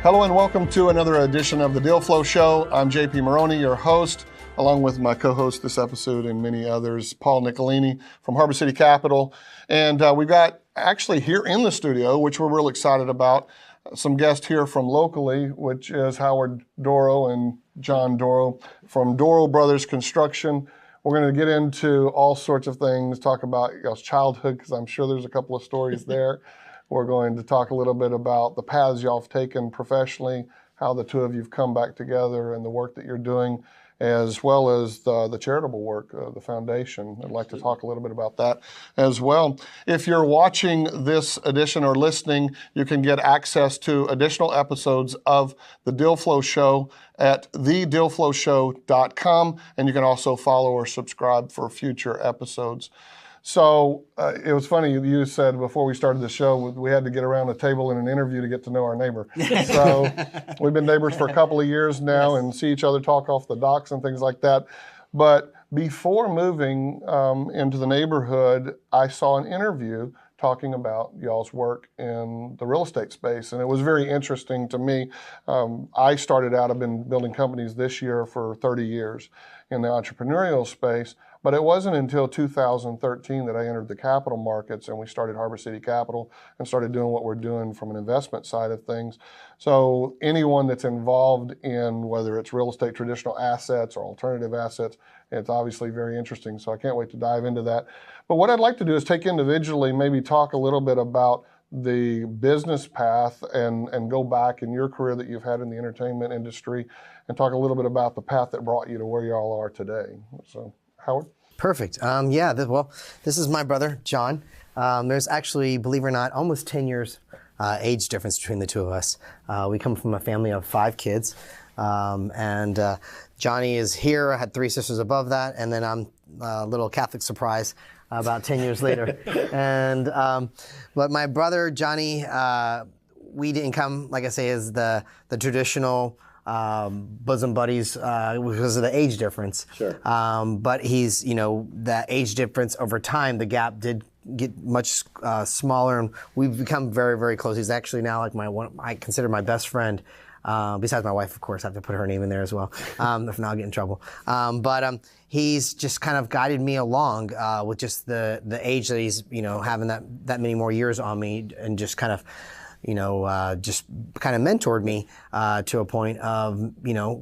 Hello and welcome to another edition of the Deal Flow Show. I'm JP Maroney, your host, along with my co-host this episode and many others, Paul Nicolini from Harbor City Capital. And we've got actually here in the studio, which we're real excited about, some guests here from locally, which is Howard Doro and John Doro from Doro Brothers Construction. We're going to get into all sorts of things, talk about y'all's childhood, because I'm sure there's a couple of stories there. We're going to talk a little bit about the paths y'all have taken professionally, how the two of you have come back together and the work that you're doing, as well as the charitable work, the foundation. I'd like to talk a little bit about that as well. If you're watching this edition or listening, you can get access to additional episodes of The Deal Flow Show at thedealflowshow.com, and you can also follow or subscribe for future episodes. So it was funny, you said before we started the show, we had to get around a table in an interview to get to know our neighbor. So we've been neighbors for a couple of years now and see each other talk off the docks and things like that. But before moving into the neighborhood, I saw an interview talking about y'all's work in the real estate space. And it was very interesting to me. I started out, I've been building companies this year for 30 years in the entrepreneurial space. But it wasn't until 2013 that I entered the capital markets and we started Harbor City Capital and started doing what we're doing from an investment side of things. So anyone that's involved in whether it's real estate, traditional assets, or alternative assets, it's obviously very interesting. So I can't wait to dive into that. But what I'd like to do is take individually, maybe talk a little bit about the business path and go back in your career that you've had in the entertainment industry and talk a little bit about the path that brought you to where you all are today. So. Howard? Perfect. This is my brother, John. There's actually, believe it or not, almost 10 years age difference between the two of us. We come from a family of 5 kids. Johnny is here. I had 3 sisters above that. And then I'm a little Catholic surprise about 10 years later. But my brother, Johnny, we didn't come, like I say, as the traditional bosom buddies because of the age difference. Sure. But he's, that age difference over time, the gap did get much smaller, and we've become very, very close. He's actually now like I consider my best friend. Besides my wife, of course, I have to put her name in there as well. If not, I'll get in trouble. But he's just kind of guided me along with just the age that he's, having that many more years on me, and just kind of, just kind of mentored me to a point of,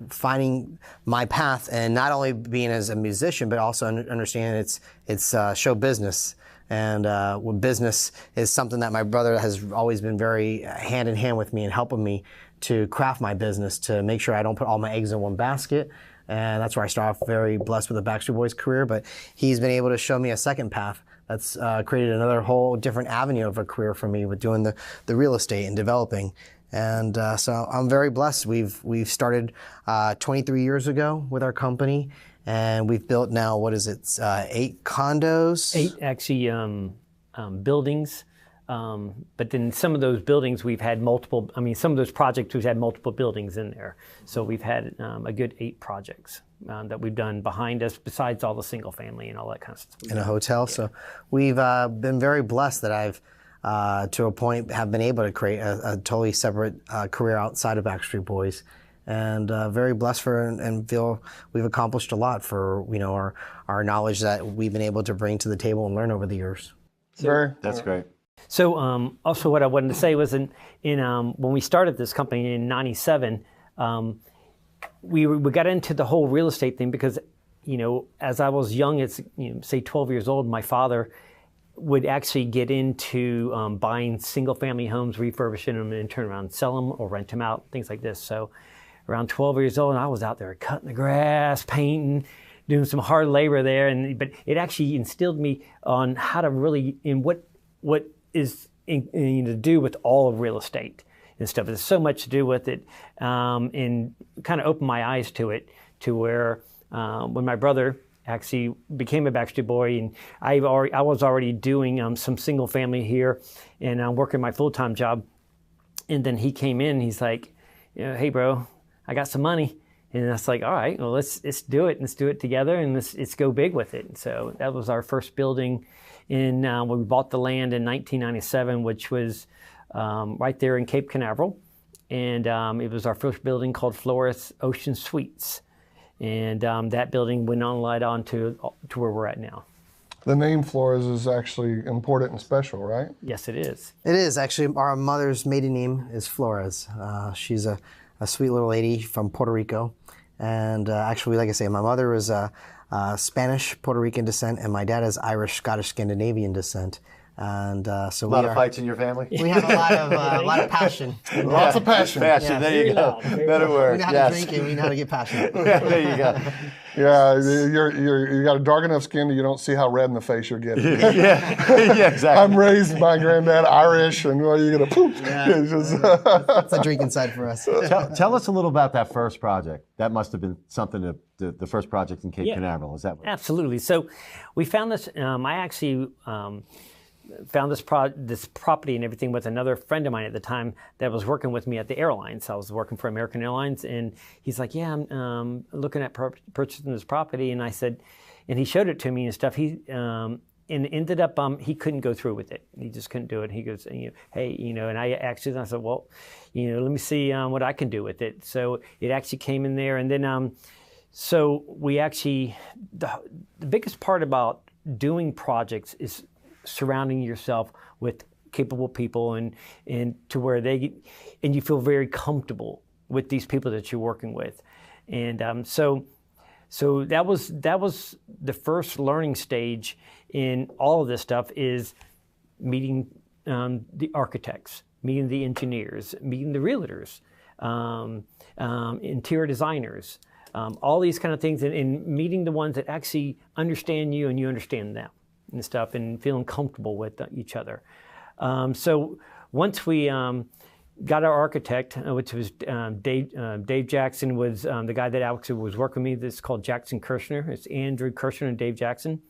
finding my path, and not only being as a musician, but also understanding it's show business. And business is something that my brother has always been very hand in hand with me and helping me to craft my business, to make sure I don't put all my eggs in one basket. And that's where I start off very blessed with the Backstreet Boys career, but he's been able to show me a second path that's created another whole different avenue of a career for me with doing the real estate and developing. And so I'm very blessed. We've started 23 years ago with our company, and we've built now, 8 condos? 8 actually buildings. But then some of those buildings we've had some of those projects we've had multiple buildings in there. So we've had a good 8 projects that we've done behind us, besides all the single family and all that kind of stuff. In a hotel. Yeah. So we've been very blessed that I've, to a point, have been able to create a totally separate career outside of Backstreet Boys. And very blessed and feel we've accomplished a lot for, our knowledge that we've been able to bring to the table and learn over the years. That's great. So also what I wanted to say was in when we started this company in '97, we got into the whole real estate thing because, as I was young, say 12 years old, my father would actually get into buying single family homes, refurbishing them, and turn around and sell them or rent them out, things like this. So around 12 years old, I was out there cutting the grass, painting, doing some hard labor there, but it actually instilled me on how to really, in what is to do with all of real estate and stuff. There's so much to do with it, and kind of opened my eyes to it, to where when my brother actually became a Backstreet Boy, and I was already doing some single family here, and I'm working my full-time job, and then he came in, and he's like, hey bro, I got some money. And I was like, all right, well, let's do it. Let's do it together, and let's go big with it. And so that was our first building when we bought the land in 1997, which was right there in Cape Canaveral. and it was our first building called Flores Ocean Suites, and that building went on right on to where we're at now. The name Flores is actually important and special, right? Yes, it is. It is actually. Our mother's maiden name is Flores. She's a sweet little lady from Puerto Rico, and actually, like I say, my mother is Spanish Puerto Rican descent, and my dad is Irish, Scottish, Scandinavian descent. And so A lot of fights in your family? we have a lot of passion. Lots of passion. Passion, there you go. Better word. We know how to drink and we know how to get passionate. Yeah, there you go. Yeah, you got a dark enough skin that you don't see how red in the face you're getting. Yeah, exactly. I'm raised by granddad Irish, and well, you're gonna poop. It's just, It's a drinking side for us. Tell us a little about that first project. That must have been something the first project in Cape Canaveral. Is that what? Absolutely. So we found this. I actually found this property and everything with another friend of mine at the time that was working with me at the airlines. I was working for American Airlines, and he's like, "Yeah, I'm looking at purchasing this property." And I said, and he showed it to me and stuff. He and ended up he couldn't go through with it. He just couldn't do it. He goes, "Hey, and I said, well, let me see what I can do with it." So it actually came in there, and then so we actually the biggest part about doing projects is surrounding yourself with capable people and to where and you feel very comfortable with these people that you're working with, and so that was the first learning stage in all of this stuff, is meeting the architects, meeting the engineers, meeting the realtors, interior designers, all these kind of things, and meeting the ones that actually understand you and you understand them and stuff, and feeling comfortable with each other. So once we got our architect, which was Dave Jackson, was the guy that actually was working with me. This is called Jackson Kirshner. It's Andrew Kirshner and Dave Jackson.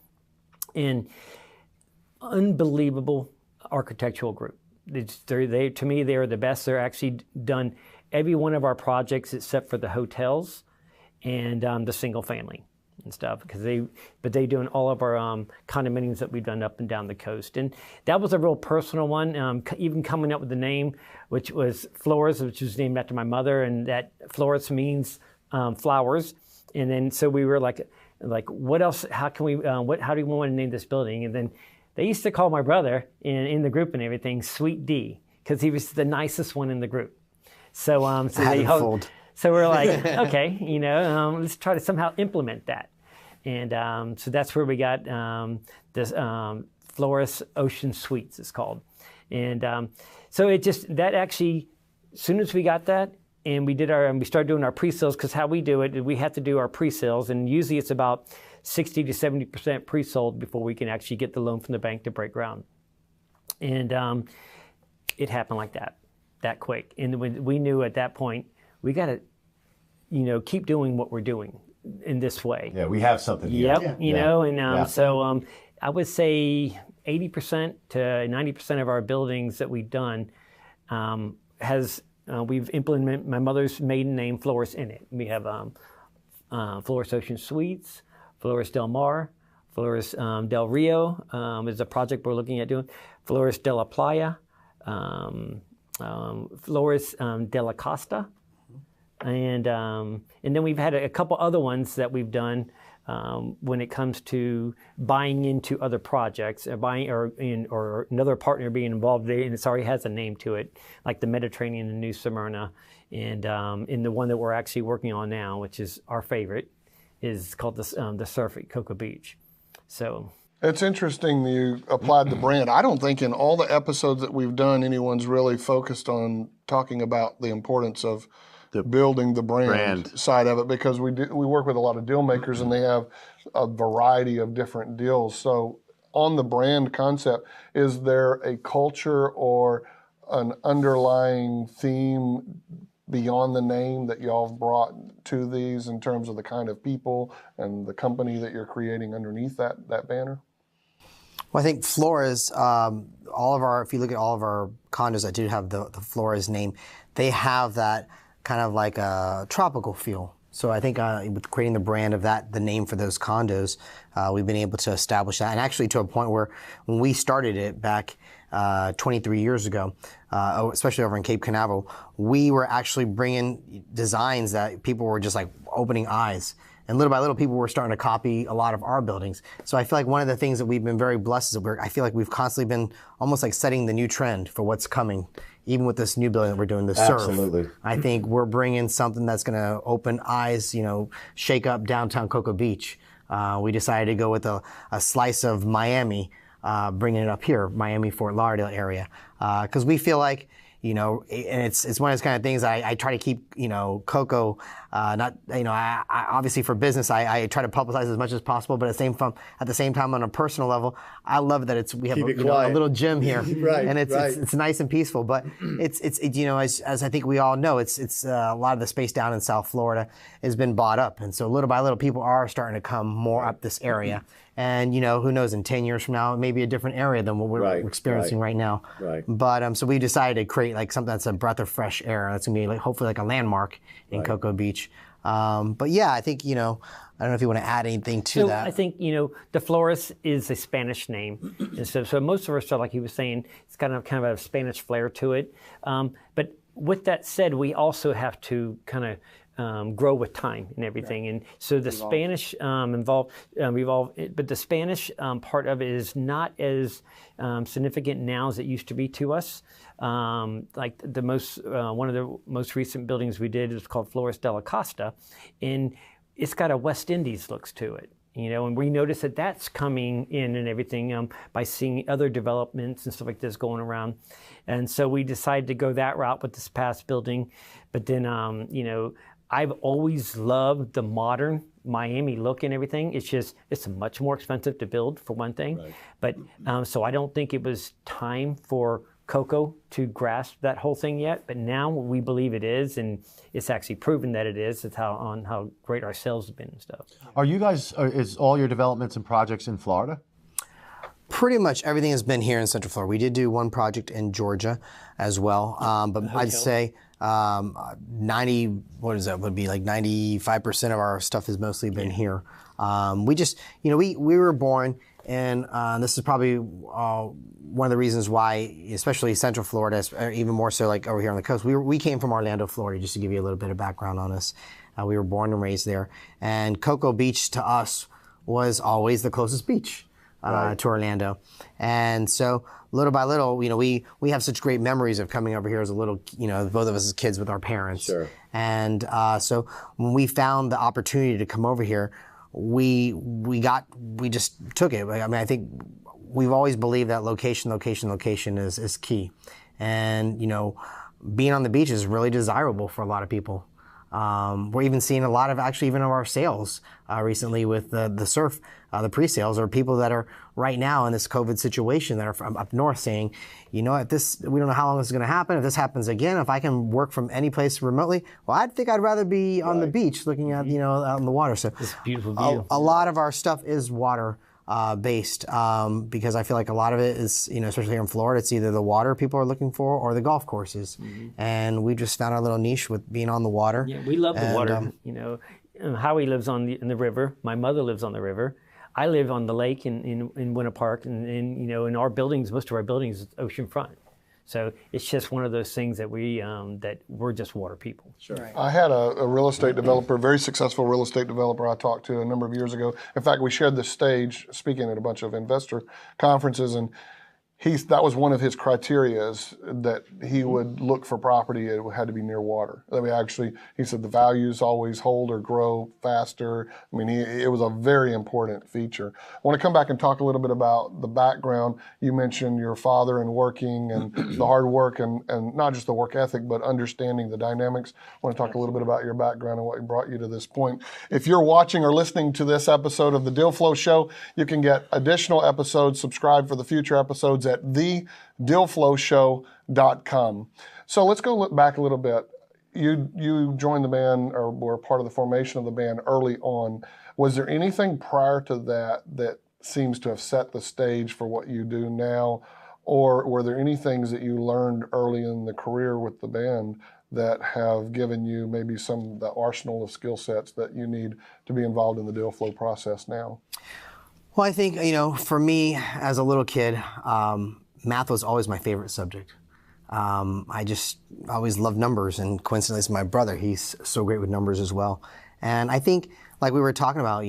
And unbelievable architectural group. To me, they are the best. They're actually done every one of our projects except for the hotels and the single family and stuff, because they doing all of our condominiums that we've done up and down the coast. And that was a real personal one, even coming up with the name, which was Flores, which was named after my mother, and that Flores means flowers. And then so we were like what else, how can we how do we want to name this building? And then they used to call my brother in the group and everything Sweet D, because he was the nicest one in the group. So so we're like, okay, let's try to somehow implement that. And so that's where we got this Flores Ocean Suites, it's called. And so it just, that actually, as soon as we got that, and we started doing our pre-sales, because how we do it, we have to do our pre-sales, and usually it's about 60 to 70% pre-sold before we can actually get the loan from the bank to break ground. And it happened like that quick. And when we knew at that point, we got to, keep doing what we're doing in this way. Yeah, we have something here. Yep, so I would say 80% to 90% of our buildings that we've done we've implemented my mother's maiden name, Flores, in it. We have Flores Ocean Suites, Flores Del Mar, Flores Del Rio is a project we're looking at doing, Flores de la Playa, Flores de la Costa, and then we've had a couple other ones that we've done when it comes to buying into other projects, or another partner being involved there, and it already has a name to it, like the Mediterranean and New Smyrna, and in the one that we're actually working on now, which is our favorite, is called the Surf at Cocoa Beach. So it's interesting you applied the brand. I don't think in all the episodes that we've done, anyone's really focused on talking about the importance of building the brand side of it, because we work with a lot of deal makers and they have a variety of different deals. So on the brand concept, is there a culture or an underlying theme beyond the name that y'all have brought to these in terms of the kind of people and the company that you're creating underneath that banner? Well, I think Flores, if you look at all of our condos that do have the Flores name, they have that kind of like a tropical feel So I think with creating the brand of that, the name for those condos, we've been able to establish that, and actually to a point where when we started it back 23 years ago, especially over in Cape Canaveral, we were actually bringing designs that people were just like opening eyes. And little by little, people were starting to copy a lot of our buildings. So I feel like one of the things that we've been very blessed is that I feel like we've constantly been almost like setting the new trend for what's coming. Even with this new building that we're doing, the Surf. Absolutely. I think we're bringing something that's going to open eyes, shake up downtown Cocoa Beach. We decided to go with a slice of Miami, bringing it up here, Miami-Fort Lauderdale area. Because we feel like, and it's one of those kind of things I try to keep, Cocoa, not, I obviously for business, I try to publicize as much as possible, but at the same time, on a personal level, I love that we have a little gym here, Right, and right. it's nice and peaceful, but it's as I think we all know, it's a lot of the space down in South Florida has been bought up, and so little by little, people are starting to come more up this area. And, who knows, in 10 years from now, it may be a different area than what we're experiencing right now. Right. But so we decided to create like something that's a breath of fresh air. That's going to be like hopefully like a landmark in Cocoa Beach. But yeah, I think, I don't know if you want to add anything to that. I think, the Flores is a Spanish name. And so most of our stuff, like he was saying, it's kind of a Spanish flair to it. But with that said, we also have to kind of grow with time and everything, and so the Spanish evolve, but the Spanish part of it is not as significant now as it used to be to us. Like one of the most recent buildings we did is called Flores de la Costa, and it's got a West Indies looks to it. And we notice that that's coming in and everything by seeing other developments and stuff like this going around. And so we decided to go that route with this past building. But then, I've always loved the modern Miami look and everything. It's much more expensive to build, for one thing. Right. But so I don't think it was time for Cocoa to grasp that whole thing yet. But now we believe it is, and it's actually proven that it is. It's how great our sales have been and stuff. Are you guys? Is all your developments and projects in Florida? Pretty much everything has been here in Central Florida. We did do one project in Georgia as well, but I'd say 95% of our stuff has mostly been here. We just, we were born, and this is probably one of the reasons why, especially Central Florida, even more so like over here on the coast. We came from Orlando, Florida, just to give you a little bit of background on us. We were born and raised there, and Cocoa Beach to us was always the closest beach. To Orlando. And so little by little, we have such great memories of coming over here as a little, both of us as kids with our parents. Sure. And so when we found the opportunity to come over here, we just took it. I mean, I think we've always believed that location is key. And, being on the beach is really desirable for a lot of people. We're even seeing a lot of even of our sales recently with the Surf, the pre-sales, or people that are right now in this COVID situation that are from up north saying, we don't know how long this is going to happen. If this happens again, if I can work from any place remotely, well, I think I'd rather be on the beach looking at, out in the water. So it's beautiful view. A lot of our stuff is water based because I feel like a lot of it is, especially here in Florida, it's either the water people are looking for or the golf courses. Mm-hmm. And we just found our little niche with being on the water. Yeah, we love the water. Howie lives in the river. My mother lives on the river. I live on the lake in Winter Park, and in our buildings, most of our buildings is oceanfront. So it's just one of those things that we're just water people. Sure. Right. I had a real estate developer, very successful real estate developer I talked to a number of years ago. In fact, we shared the stage speaking at a bunch of investor conferences, and that was one of his criterias that he would look for property. It had to be near water. I mean, he said the values always hold or grow faster. I mean, it was a very important feature. I want to come back and talk a little bit about the background. You mentioned your father and working and the hard work and not just the work ethic, but understanding the dynamics. I want to talk a little bit about your background and what brought you to this point. If you're watching or listening to this episode of the Deal Flow Show, you can get additional episodes, subscribe for the future episodes at thedealflowshow.com. So let's go look back a little bit. You joined the band or were part of the formation of the band early on. Was there anything prior to that seems to have set the stage for what you do now? Or were there any things that you learned early in the career with the band that have given you maybe some of the arsenal of skill sets that you need to be involved in the deal flow process now? Well, I think, for me as a little kid, math was always my favorite subject. I just always loved numbers, and coincidentally, it's my brother. He's so great with numbers as well. And I think, like we were talking about,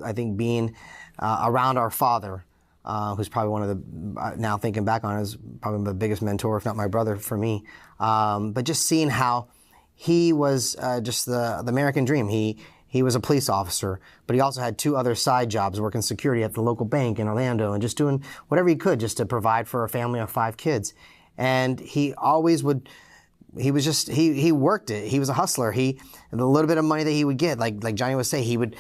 I think being around our father, who's probably one of the, now thinking back on it, is probably the biggest mentor, if not my brother, for me. But just seeing how he was just the American dream. He was a police officer, but he also had 2 other side jobs, working security at the local bank in Orlando, and just doing whatever he could just to provide for a family of 5 kids. And he always would, he worked it. He was a hustler. The little bit of money that he would get, like Johnny would say, he would,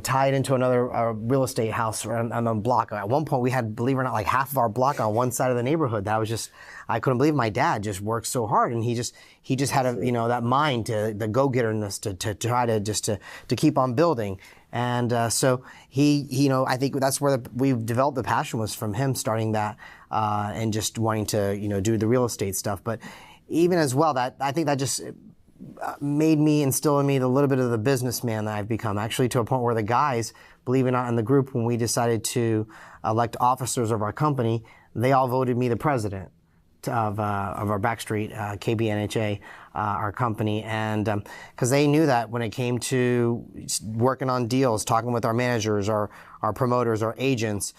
tie it into another real estate house on the block. At one point we had, believe it or not, like half of our block on one side of the neighborhood. That was just, I couldn't believe my dad just worked so hard, and he just had that mind, the go-getterness to try to keep on building. And so I think that's where we've developed the passion, was from him starting that and just wanting to do the real estate stuff. But even as well, I think that just made me, instill in me the little bit of the businessman that I've become, actually, to a point where the guys, believe it or not, in the group, when we decided to elect officers of our company, they all voted me the president of our Backstreet, KBNHA, our company. And because they knew that when it came to working on deals, talking with our managers, our promoters, our agents,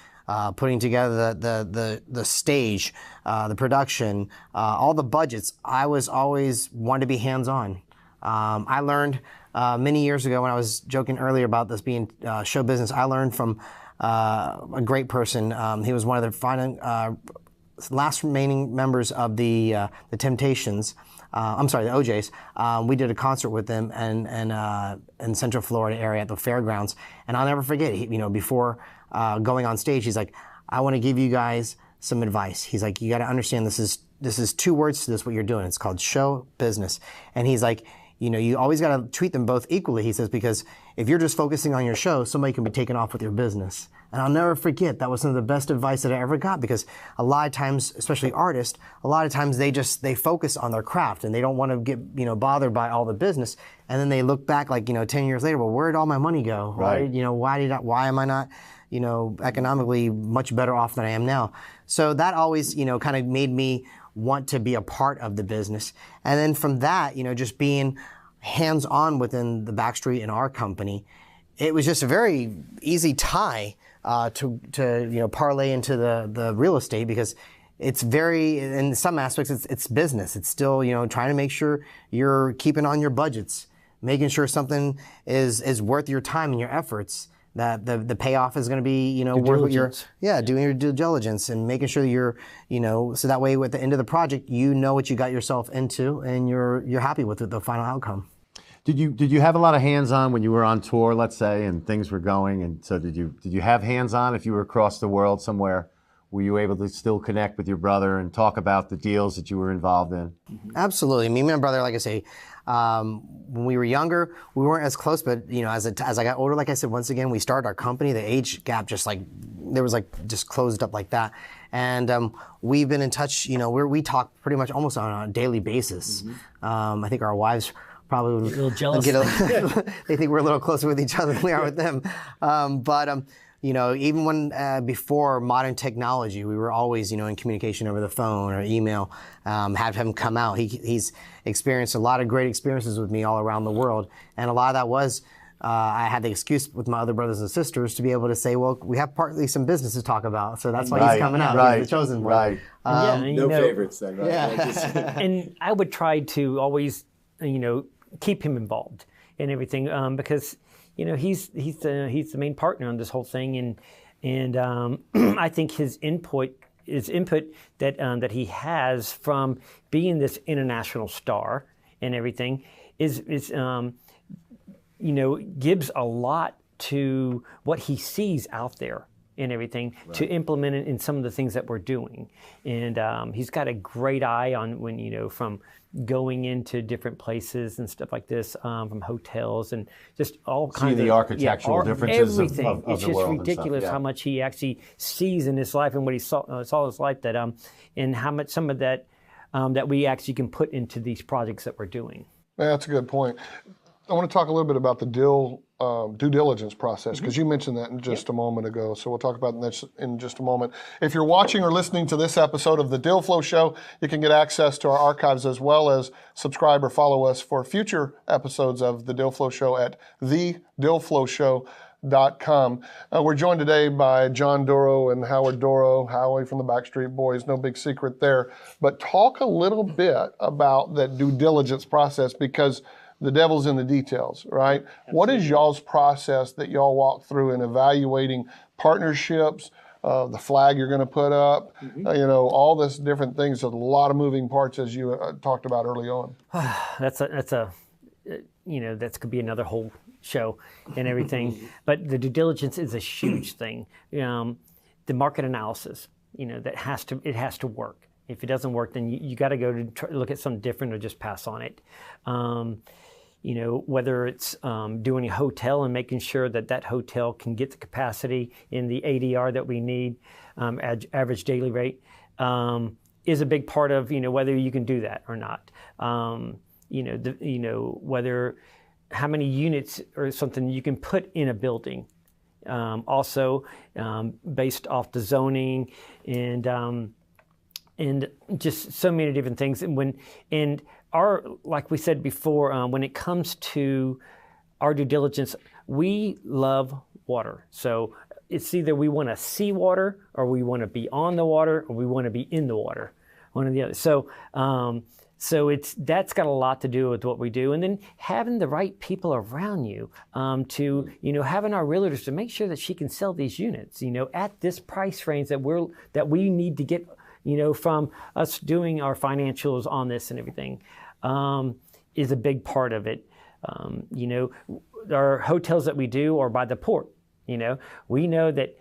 putting together the stage, the production, all the budgets, I was always wanted to be hands-on. I learned many years ago, when I was joking earlier about this being show business, I learned from a great person. He was one of the final last remaining members of the Temptations. The OJs. We did a concert with them in Central Florida area at the fairgrounds, and I'll never forget. Before going on stage, he's like, "I want to give you guys some advice." He's like, "You got to understand, this is 2 words to this, what you're doing. It's called show business." And he's like, you always got to treat them both equally. He says, because if you're just focusing on your show, somebody can be taken off with your business. And I'll never forget, that was some of the best advice that I ever got, because a lot of times, especially artists, a lot of times they focus on their craft and they don't want to get, bothered by all the business. And then they look back 10 years later, well, where did all my money go? Right. Why am I not, economically much better off than I am now? So that always, kind of made me want to be a part of the business. And then from that, just being hands-on within the Backstreet and our company, it was just a very easy tie to parlay into the real estate, because it's very, in some aspects, it's business. It's still, trying to make sure you're keeping on your budgets, making sure something is worth your time and your efforts, that the payoff is going to be, worth what you're, doing your due diligence and making sure you're, so that way at the end of the project, what you got yourself into, and you're happy with the final outcome. Did you have a lot of hands-on when you were on tour, let's say, and things were going? And so did you have hands-on if you were across the world somewhere? Were you able to still connect with your brother and talk about the deals that you were involved in? Absolutely. Me and my brother, like I say, when we were younger, we weren't as close, but as I got older, like I said, once again, we started our company. The age gap just closed up like that. And we've been in touch. We talk pretty much almost on a daily basis. I think our wives probably a little jealous. They think we're a little closer with each other than we are with them. Even when before modern technology, we were always, in communication over the phone or email. Have him come out. He's experienced a lot of great experiences with me all around the world, and a lot of that was I had the excuse with my other brothers and sisters to be able to say, well, we have partly some business to talk about, so that's why he's coming out. Right. He's the chosen one. Right. No favorites then, right? Yeah. And I would try to always, keep him involved in everything, because he's the main partner on this whole thing, and I think his input that he has from being this international star and everything is gives a lot to what he sees out there and everything, to implement it in some of the things that we're doing. And he's got a great eye on when, from going into different places and stuff like this, from hotels and just all kinds of the architectural differences everything. of It's the just world ridiculous how much he actually sees in his life and what he saw in his life, that and how much some of that that we actually can put into these projects that we're doing. Yeah, that's a good point. I want to talk a little bit about the due diligence process, because you mentioned that in just a moment ago. So we'll talk about this in just a moment. If you're watching or listening to this episode of the Deal Flow Show, you can get access to our archives as well as subscribe or follow us for future episodes of the Deal Flow Show at thedealflowshow.com. We're joined today by John Doro and Howard Doro, Howie from the Backstreet Boys, no big secret there. But talk a little bit about that due diligence process, because the devil's in the details, right? Absolutely. What is y'all's process that y'all walk through in evaluating partnerships, the flag you're going to put up, all this different things? There's a lot of moving parts, as you talked about early on. That's could be another whole show and everything. But the due diligence is a huge thing. The market analysis, it has to work. If it doesn't work, then you got to go to look at something different or just pass on it. Whether it's doing a hotel and making sure that hotel can get the capacity in the ADR that we need, average daily rate, is a big part of whether you can do that or not. Whether how many units or something you can put in a building. Also, based off the zoning and just so many different things. And like we said before, when it comes to our due diligence, we love water. So it's either we want to see water, or we want to be on the water, or we want to be in the water, one or the other. So that's got a lot to do with what we do, and then having the right people around you to having our realtors to make sure that she can sell these units at this price range that we need to get from us doing our financials on this and everything, is a big part of it. Our hotels that we do are by the port. We know that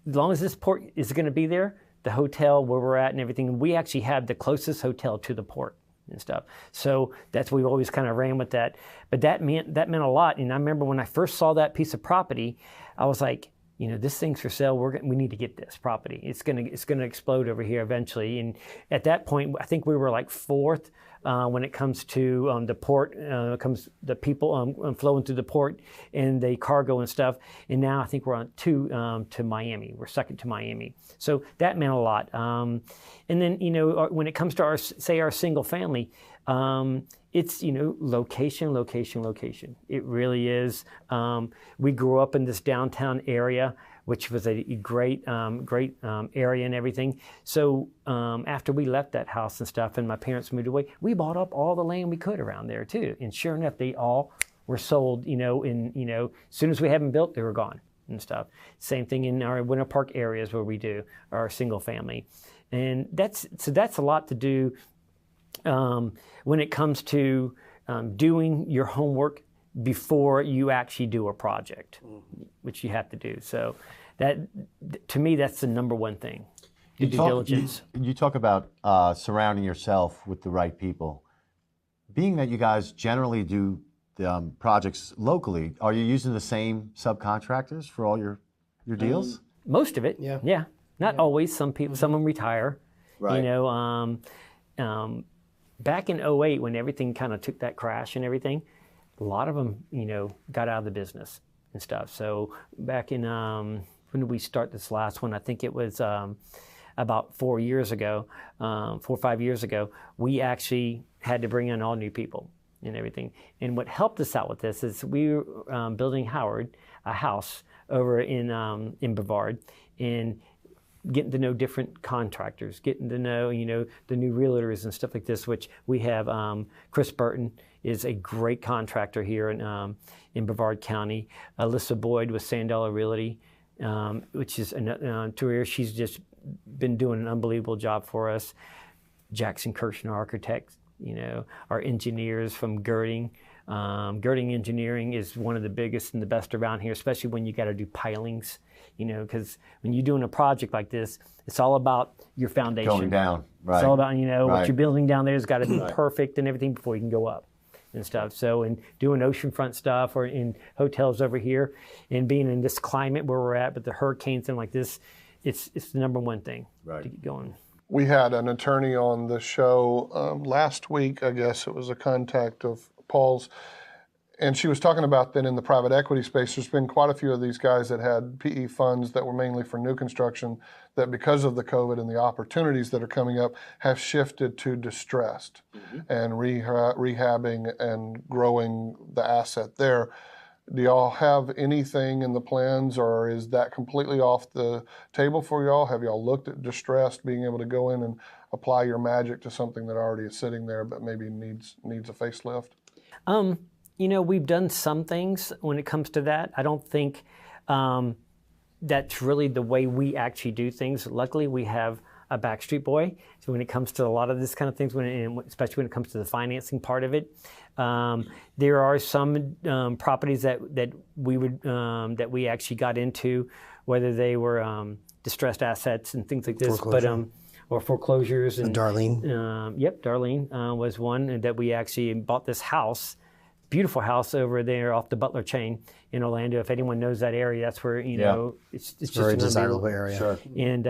as long as this port is going to be there, the hotel where we're at and everything, we actually have the closest hotel to the port and stuff. So that's, we've always kind of ran with that. But that meant a lot. And I remember when I first saw that piece of property, I was like, this thing's for sale. We need to get this property. It's gonna explode over here eventually. And at that point, I think we were like fourth when it comes to the port. Comes the people flowing through the port and the cargo and stuff. And now I think we're on two to Miami. We're second to Miami. So that meant a lot. And then when it comes to our single family. It's, location. It really is. We grew up in this downtown area, which was a great area and everything. So after we left that house and stuff and my parents moved away, we bought up all the land we could around there too. And sure enough, they all were sold, as soon as we had them built, they were gone and stuff. Same thing in our Winter Park areas where we do our single family. And that's a lot to do. When it comes to doing your homework before you actually do a project, which you have to do. So that, to me, that's the number one thing, due diligence. You talk about surrounding yourself with the right people. Being that you guys generally do the projects locally, are you using the same subcontractors for all your deals? Most of it, yeah. Not always. Some people, some of them retire. Right. Back in 2008, when everything kind of took that crash and everything, a lot of them, got out of the business and stuff. So back in, when did we start this last one? I think it was about 4 years ago, 4 or 5 years ago, we actually had to bring in all new people and everything. And what helped us out with this is we were building Howard a house over in Brevard, and getting to know different contractors, getting to know, the new realtors and stuff like this, which we have. Chris Burton is a great contractor here in Brevard County. Alyssa Boyd with Sandella Realty, which is to her, she's just been doing an unbelievable job for us. Jackson Kirshner Architects, our engineers from Girding. Girding Engineering is one of the biggest and the best around here, especially when you got to do pilings. Because when you're doing a project like this, it's all about your foundation. Going down, right. It's all about, right. What you're building down there has got to be perfect and everything before you can go up and stuff. So, and doing oceanfront stuff or in hotels over here and being in this climate where we're at, but the hurricanes and like this, it's the number one thing to get going. We had an attorney on the show last week, I guess it was a contact of Paul's, and she was talking about that in the private equity space, there's been quite a few of these guys that had PE funds that were mainly for new construction that because of the COVID and the opportunities that are coming up have shifted to distressed and rehabbing and growing the asset there. Do y'all have anything in the plans, or is that completely off the table for y'all? Have y'all looked at distressed, being able to go in and apply your magic to something that already is sitting there but maybe needs a facelift? You know, we've done some things when it comes to that. I don't think that's really the way we actually do things. Luckily, we have a Backstreet boy. So when it comes to a lot of this kind of things, especially when it comes to the financing part of it, there are some properties that we actually got into, whether they were distressed assets and things like this, or foreclosures. And Darlene. Darlene was one that we actually bought this house. Beautiful house over there off the Butler chain in Orlando. If anyone knows that area, that's where, you know, it's just very an desirable area. Sure. And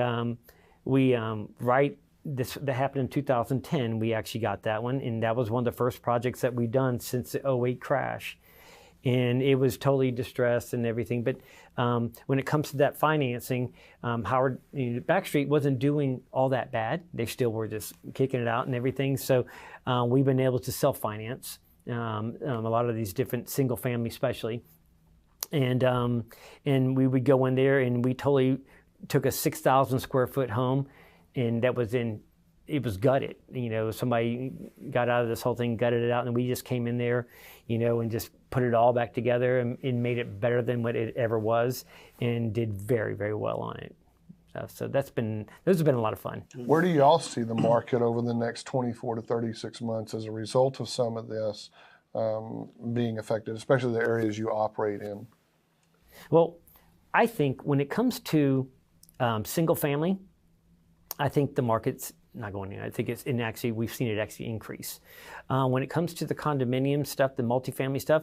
that happened in 2010. We actually got that one, and that was one of the first projects that we've done since the '08 crash. And it was totally distressed and everything. But when it comes to that financing, Backstreet wasn't doing all that bad. They still were just kicking it out and everything. So we've been able to self-finance a lot of these different single family especially. And we would go in there and we totally took a 6,000 square foot home, and it was gutted. You know, somebody got out of this whole thing, gutted it out, and we just came in there, you know, and just put it all back together and made it better than what it ever was, and did very, very well on it. So those have been a lot of fun. Where do y'all see the market over the next 24 to 36 months as a result of some of this being affected, especially the areas you operate in? Well, I think when it comes to single family, I think the market's not going in. I think we've seen it actually increase. When it comes to the condominium stuff, the multifamily stuff,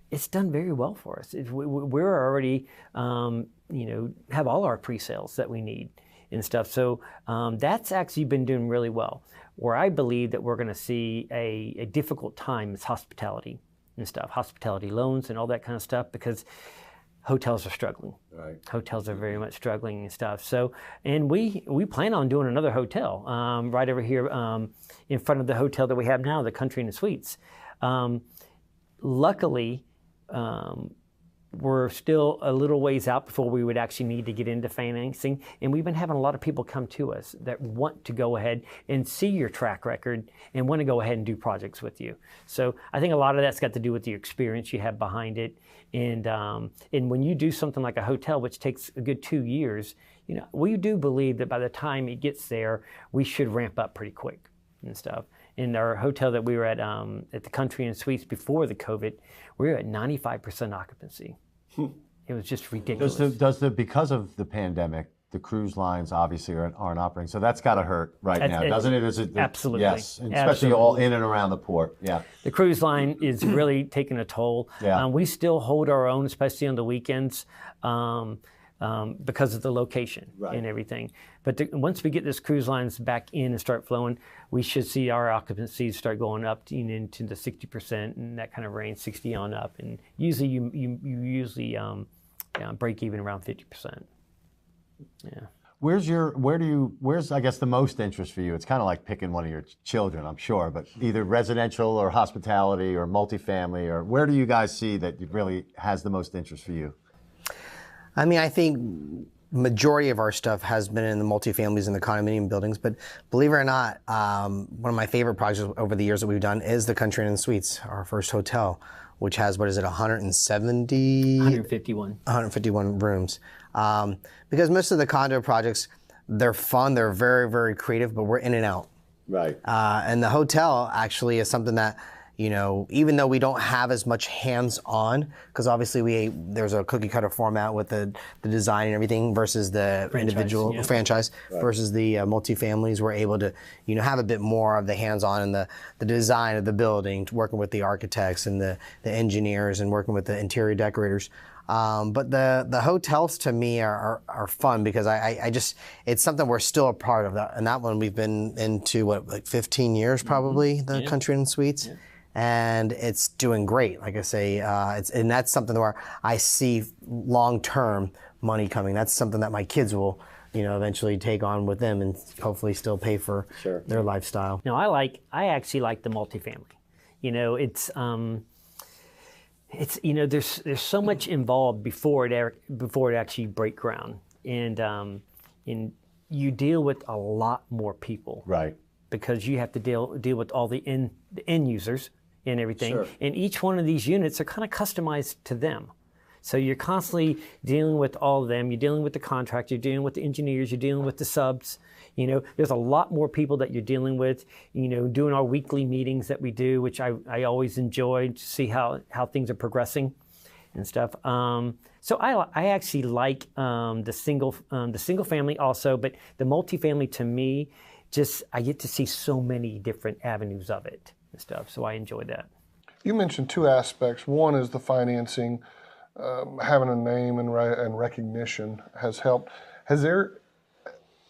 it's done very well for us. We're already, have all our pre-sales that we need and stuff. So that's actually been doing really well. Where I believe that we're going to see a difficult time is hospitality and stuff, hospitality loans and all that kind of stuff, because hotels are struggling. Right. Hotels are very much struggling and stuff. So, and we plan on doing another hotel right over here in front of the hotel that we have now, the Country Inn and Suites. Luckily, we're still a little ways out before we would actually need to get into financing. And we've been having a lot of people come to us that want to go ahead and see your track record and want to go ahead and do projects with you. So I think a lot of that's got to do with the experience you have behind it. And when you do something like a hotel, which takes a good 2 years, you know, we do believe that by the time it gets there, we should ramp up pretty quick and stuff. In our hotel that we were at the Country Inn Suites before the COVID, we were at 95% occupancy. It was just ridiculous. Because of the pandemic, the cruise lines obviously aren't operating, so that's got to hurt now, doesn't it? Absolutely. Yes, and especially Absolutely. all in and around the port. Yeah. The cruise line is really taking a toll. Yeah. We still hold our own, especially on the weekends, because of the location and everything. But once we get this cruise lines back in and start flowing, we should see our occupancies start going up into the 60% and that kind of range, 60 on up. And usually you usually break even around 50%. Yeah. Where's I guess the most interest for you? It's kind of like picking one of your children, I'm sure, but either residential or hospitality or multifamily, or where do you guys see that it really has the most interest for you? I mean, I think majority of our stuff has been in the multifamilies and the condominium buildings, but believe it or not, one of my favorite projects over the years that we've done is the Country Inn Suites, our first hotel, which has, 151 rooms. Because most of the condo projects, they're fun, they're very, very creative, but we're in and out. Right. And the hotel actually is something that, you know, even though we don't have as much hands-on, because obviously there's a cookie-cutter format with the design and everything versus the individual franchise versus the multifamilies, we're able to, you know, have a bit more of the hands-on and the design of the building, working with the architects and the engineers and working with the interior decorators. But the hotels to me are fun because I just, it's something we're still a part of. And that one we've been into, like 15 years probably, the Country Inn Suites. Yeah. And it's doing great. Like I say, and that's something where I see long-term money coming. That's something that my kids will, eventually take on with them and hopefully still pay for their lifestyle. No, I actually like the multifamily. There's so much involved before it actually break ground, and you deal with a lot more people, right? Because you have to deal with all the end users and everything, and each one of these units are kind of customized to them. So you're constantly dealing with all of them. You're dealing with the contractor, you're dealing with the engineers, you're dealing with the subs. There's a lot more people that you're dealing with, doing our weekly meetings that we do, which I always enjoy to see how things are progressing and stuff. So I actually like the single family also, but the multifamily to me, I get to see so many different avenues of it and stuff. So I enjoy that. You mentioned two aspects. One is the financing. Having a name and recognition has helped. Has there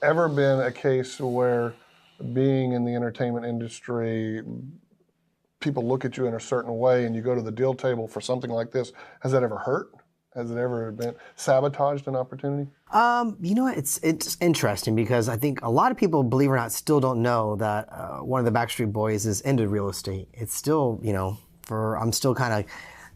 ever been a case where being in the entertainment industry, people look at you in a certain way and you go to the deal table for something like this? Has that ever hurt? Has it ever been sabotaged an opportunity? You know what? It's interesting because I think a lot of people, believe it or not, still don't know that one of the Backstreet Boys is into real estate. It's still, I'm still kind of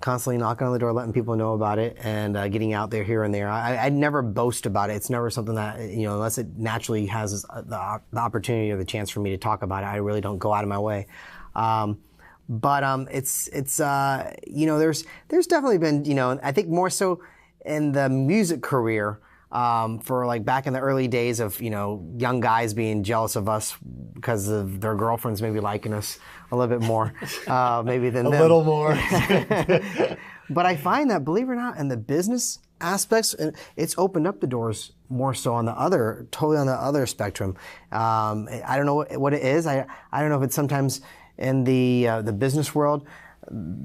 constantly knocking on the door, letting people know about it, and getting out there here and there. I never boast about it. It's never something that, unless it naturally has the opportunity or the chance for me to talk about it, I really don't go out of my way. But there's definitely been, I think more so in the music career, for like back in the early days of, young guys being jealous of us because of their girlfriends maybe liking us a little bit more, maybe than them. A little more. But I find that, believe it or not, in the business aspects, it's opened up the doors more so totally on the other spectrum. I don't know what it is. I don't know if it's sometimes in the business world,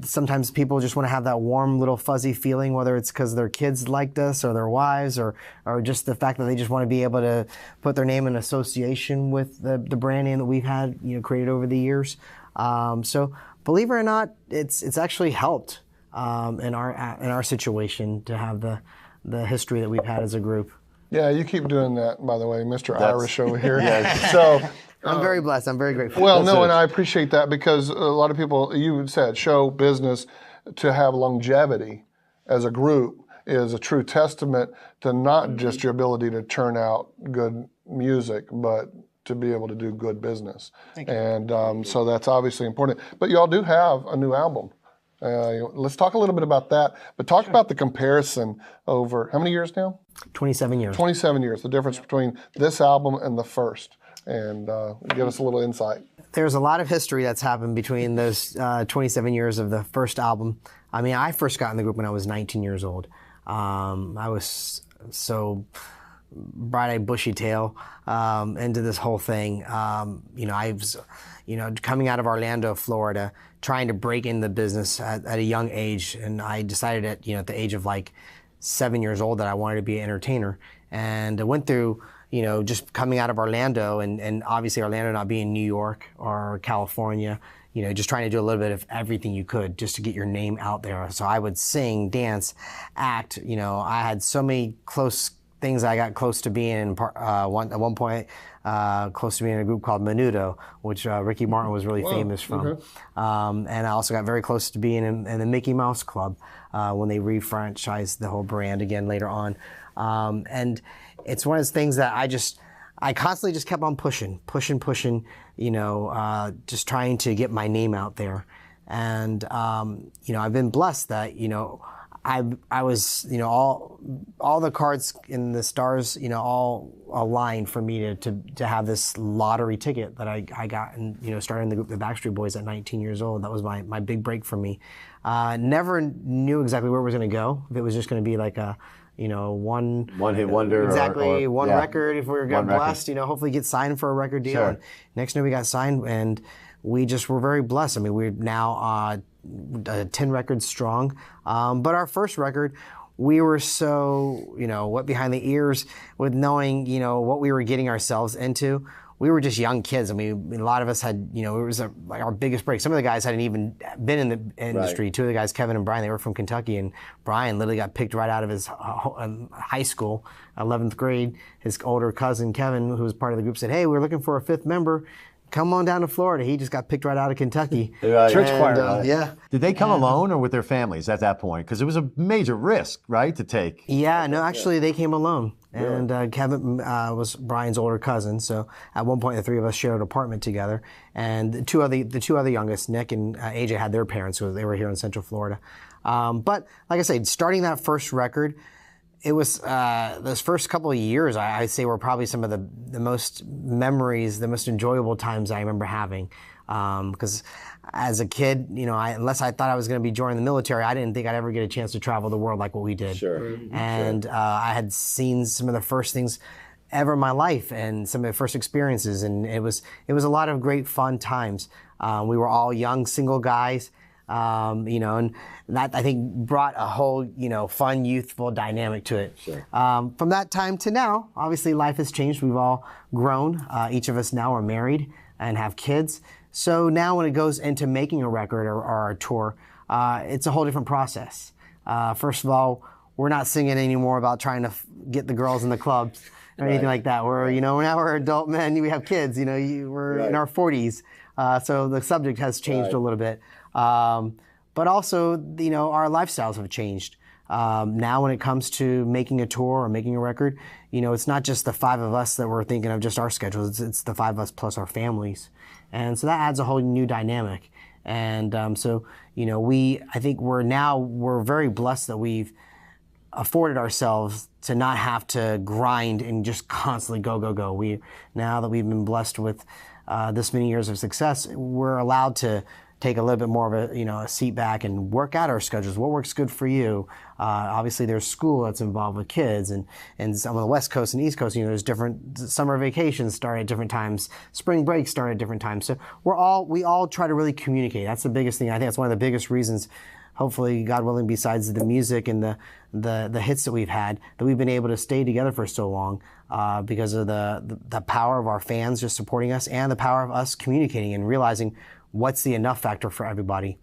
sometimes people just want to have that warm little fuzzy feeling, whether it's because their kids liked us or their wives or just the fact that they just want to be able to put their name in association with the brand name that we've had created over the years. So believe it or not, it's actually helped in our situation to have the history that we've had as a group. Yeah, you keep doing that, by the way, Mr. Irish over here. So I'm very blessed. I'm very grateful. Well, no, and I appreciate that because a lot of people, you said, show business to have longevity as a group is a true testament to not just your ability to churn out good music, but to be able to do good business. And so that's obviously important. But y'all do have a new album. Let's talk a little bit about that, but talk about the comparison over, how many years now? 27 years. 27 years, the difference between this album and the first. And give us a little insight. There's a lot of history that's happened between those 27 years of the first album. I mean, I first got in the group when I was 19 years old. I was so bright-eyed, bushy-tail into this whole thing. I was, coming out of Orlando, Florida, trying to break into the business at a young age, and I decided at the age of like 7 years old that I wanted to be an entertainer, and I went through. Just coming out of Orlando and obviously Orlando not being New York or California, just trying to do a little bit of everything you could just to get your name out there. So I would sing, dance, act. I had so many close things I got close to being in at one point, close to being in a group called Menudo, which Ricky Martin was really famous from. And I also got very close to being in the Mickey Mouse Club when they refranchised the whole brand again later on. And it's one of those things that I constantly just kept on pushing, just trying to get my name out there. And, I've been blessed that, I was, all the cards in the stars, all aligned for me to have this lottery ticket that I got and, starting the group, the Backstreet Boys at 19 years old. That was my big break for me. Never knew exactly where it was going to go. If it was just going to be like a, one hit wonder, exactly, one record. If we were blessed, hopefully get signed for a record deal. Sure. And next year we got signed, and we just were very blessed. I mean, we're now 10 records strong. But our first record we were so, wet behind the ears with knowing, what we were getting ourselves into. We were just young kids. I mean, a lot of us had, it was like our biggest break. Some of the guys hadn't even been in the industry. Right. Two of the guys, Kevin and Brian, they were from Kentucky, and Brian literally got picked right out of his high school, 11th grade. His older cousin, Kevin, who was part of the group, said, "Hey, we're looking for a 5th member. Come on down to Florida." He just got picked right out of Kentucky. Right. Church choir. Yeah. Did they come alone or with their families at that point? Because it was a major risk, right, to take. Yeah, no, actually, they came alone. And Kevin was Brian's older cousin, so at one point the three of us shared an apartment together. And the two other youngest, Nick and AJ, had their parents, so they were here in Central Florida. But like I said, starting that first record, it was those first couple of years, I'd say, were probably some of the most memories, the most enjoyable times I remember having. Because as a kid, unless I thought I was going to be joining the military, I didn't think I'd ever get a chance to travel the world like what we did. Sure. And I had seen some of the first things ever in my life and some of the first experiences, and it was a lot of great fun times. We were all young single guys. And that, I think, brought a whole, fun, youthful dynamic to it. Sure. From that time to now, obviously life has changed. We've all grown. Each of us now are married and have kids. So now when it goes into making a record or a tour, it's a whole different process. First of all, we're not singing anymore about trying to get the girls in the clubs or anything like that. Now we're adult men, we have kids, we're in our 40s. So the subject has changed a little bit. But also, our lifestyles have changed. Now when it comes to making a tour or making a record, it's not just the 5 of us that we're thinking of just our schedules. It's the 5 of us plus our families. And so that adds a whole new dynamic. And I think we're very blessed that we've afforded ourselves to not have to grind and just constantly go. Now that we've been blessed with this many years of success, we're allowed to take a little bit more of a seat back and work out our schedules. What works good for you? Obviously, there's school that's involved with kids, and some on the West Coast and East Coast, there's different summer vacations start at different times, spring breaks start at different times. So we all try to really communicate. That's the biggest thing. I think that's one of the biggest reasons. Hopefully, God willing, besides the music and the hits that we've had, that we've been able to stay together for so long because of the power of our fans just supporting us and the power of us communicating and realizing what's the enough factor for everybody.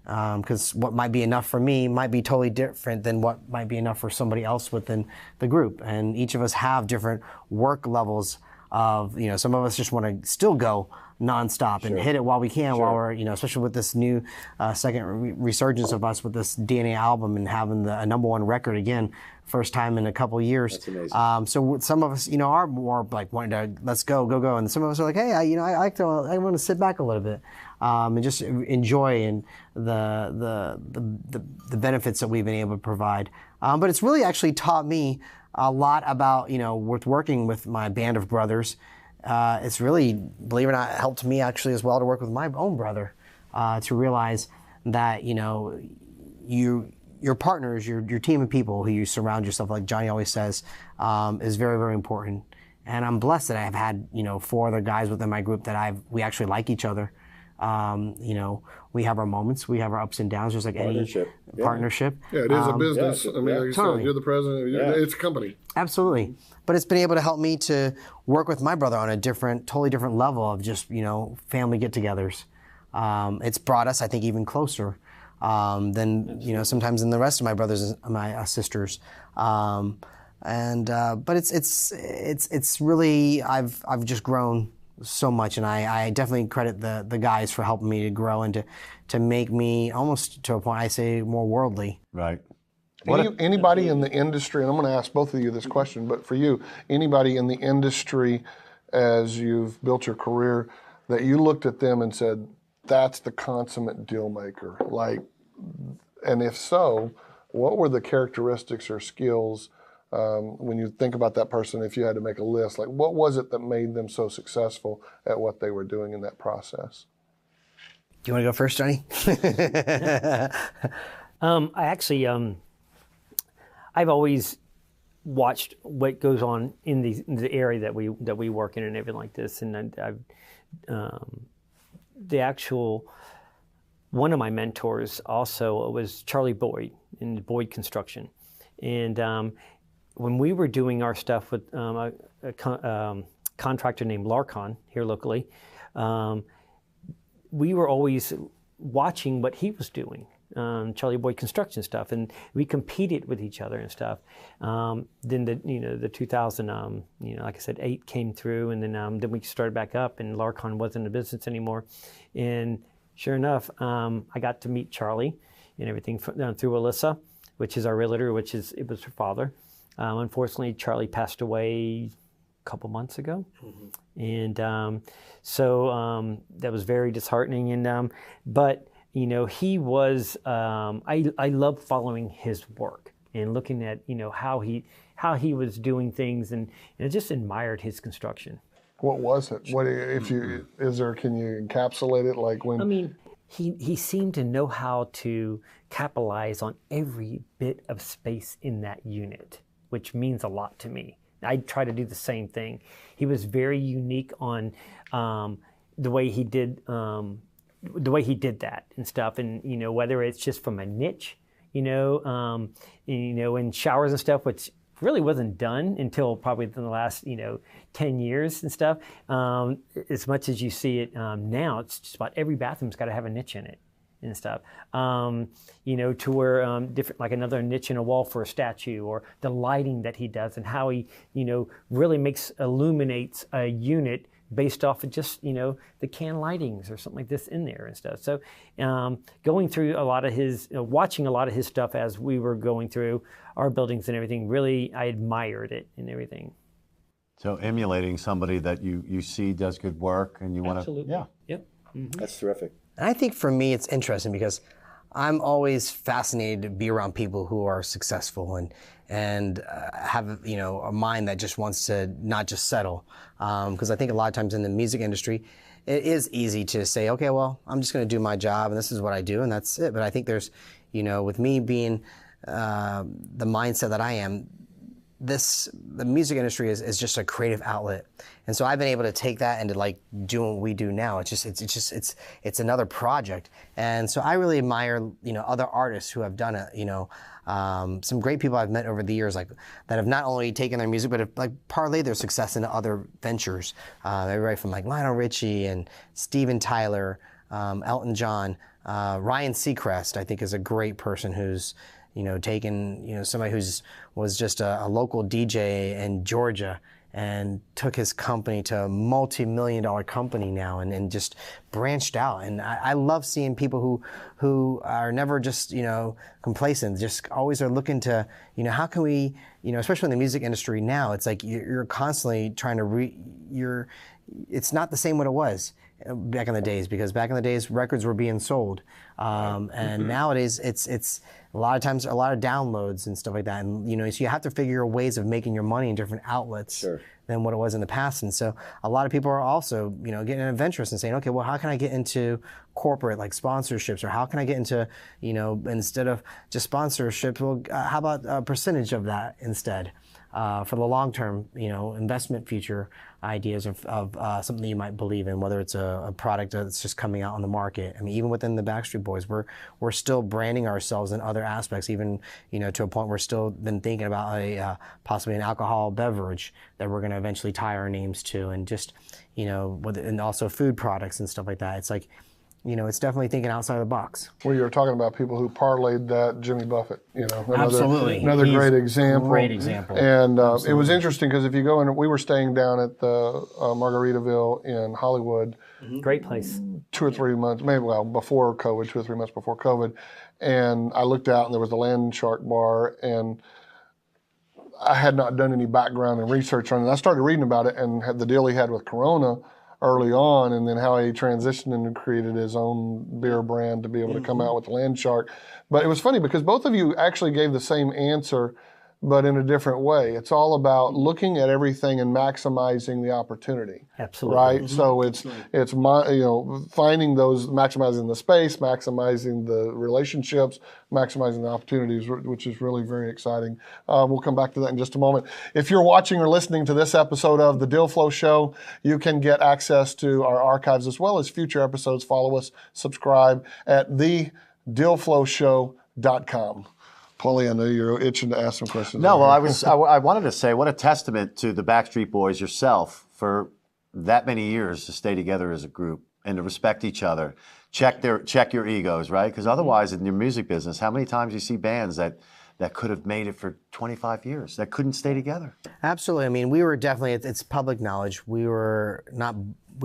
Because what might be enough for me might be totally different than what might be enough for somebody else within the group. And each of us have different work levels of, some of us just want to still go nonstop and hit it while we can, while we're, especially with this new second resurgence of us with this DNA album and having the number 1 record again, first time in a couple of years. That's amazing. So some of us, are more like wanting to let's go, and some of us are like, hey, I want to sit back a little bit and just enjoy and the benefits that we've been able to provide. But it's really actually taught me a lot about with working with my band of brothers. It's really, believe it or not, helped me actually as well to work with my own brother to realize that your partners, your team of people who you surround yourself, like Johnny always says, is very, very important. And I'm blessed that I've had 4 other guys within my group that we actually like each other. We have our moments, we have our ups and downs, just like any partnership. Yeah, it is a business. I mean, like you totally. said, you're the president. It's a company. Absolutely. But it's been able to help me to work with my brother on a totally different level of just, family get-togethers. It's brought us, I think, even closer than, sometimes than the rest of my brothers and my sisters. But it's really, I've just grown so much, and I definitely credit the guys for helping me to grow and to make me almost to a point I say more worldly. Right. Anybody in the industry, and I'm going to ask both of you this question, but for you, anybody in the industry as you've built your career that you looked at them and said, that's the consummate deal maker? And if so, what were the characteristics or skills when you think about that person, if you had to make a list, what was it that made them so successful at what they were doing in that process? Do you want to go first, Johnny? I actually, I've always watched what goes on in the area that we work in and everything like this, and one of my mentors also was Charlie Boyd in Boyd Construction. And when we were doing our stuff with a contractor named Larcon here locally, we were always watching what he was doing. Charlie Boy construction stuff, and we competed with each other and stuff. Then the 2000 like I said, 8 came through, and then we started back up, and Larcon wasn't in business anymore. And sure enough, I got to meet Charlie and everything through Alyssa, which is our realtor, it was her father. Unfortunately, Charlie passed away a couple months ago, and so that was very disheartening. And but he was, I love following his work and looking at, how he was doing things, and I just admired his construction. What was it? Can you encapsulate it? Like when? I mean, he seemed to know how to capitalize on every bit of space in that unit, which means a lot to me. I try to do the same thing. He was very unique on the way he did that and stuff, and whether it's just from a niche, in showers and stuff, which really wasn't done until probably in the last 10 years and stuff. As much as you see it now, it's just about every bathroom's got to have a niche in it and stuff. To where different, like another niche in a wall for a statue, or the lighting that he does, and how he really illuminates a unit based off of just, the can lightings or something like this in there and stuff. So going through a lot of his, watching a lot of his stuff as we were going through our buildings and everything, really, I admired it and everything. So emulating somebody that you see does good work and you want to. Absolutely. Yeah. Yep. Mm-hmm. That's terrific. And I think for me, it's interesting because I'm always fascinated to be around people who are successful and have a mind that just wants to not just settle. Because I think a lot of times in the music industry, it is easy to say, okay, well, I'm just going to do my job and this is what I do and that's it. But I think there's, with me being the mindset that I am, the music industry is just a creative outlet, and so I've been able to take that and to like do what we do now. It's another project, and so I really admire other artists who have done it. Some great people I've met over the years, like that have not only taken their music but have like parlayed their success into other ventures. Everybody from like Lionel Richie and Steven Tyler, Elton John, Ryan Seacrest. I think is a great person who's taken, somebody was just a local DJ in Georgia and took his company to a multi-million-dollar company now and just branched out. And I love seeing people who are never just, complacent, just always are looking to, how can we, especially in the music industry now, it's like you're constantly trying to it's not the same what it was back in the days, because back in the days records were being sold, and nowadays it's a lot of times a lot of downloads and stuff like that, and so you have to figure ways of making your money in different outlets than what it was in the past. And so a lot of people are also getting adventurous and saying, okay, well, how can I get into corporate like sponsorships, or how can I get into instead of just sponsorships, well, how about a percentage of that instead? For the long-term, investment future ideas of something that you might believe in, whether it's a product that's just coming out on the market. I mean, even within the Backstreet Boys, we're still branding ourselves in other aspects, even to a point we're still been thinking about possibly an alcohol beverage that we're going to eventually tie our names to, and just and also food products and stuff like that. It's like, it's definitely thinking outside the box. Well, you were talking about people who parlayed that, Jimmy Buffett, Absolutely. Another great example. Great example. And it was interesting because if you go in, we were staying down at the Margaritaville in Hollywood. Great place. 2 or 3 months, before COVID, 2 or 3 months before COVID. And I looked out and there was the Land Shark Bar, and I had not done any background and research on it. I started reading about it and had the deal he had with Corona early on, and then how he transitioned and created his own beer brand to be able to come out with the Land Shark. But it was funny because both of you actually gave the same answer, but in a different way. It's all about looking at everything and maximizing the opportunity. Absolutely. Right? Mm-hmm. So it's finding those, maximizing the space, maximizing the relationships, maximizing the opportunities, which is really very exciting. We'll come back to that in just a moment. If you're watching or listening to this episode of The Deal Flow Show, you can get access to our archives as well as future episodes. Follow us, subscribe at thedealflowshow.com. Paulie, I know you're itching to ask some questions. No, well, I wanted to say what a testament to the Backstreet Boys yourself for that many years to stay together as a group and to respect each other, check your egos, right? Because otherwise, in your music business, how many times you see bands that could have made it for 25 years that couldn't stay together? Absolutely. I mean, we were definitely, it's public knowledge. We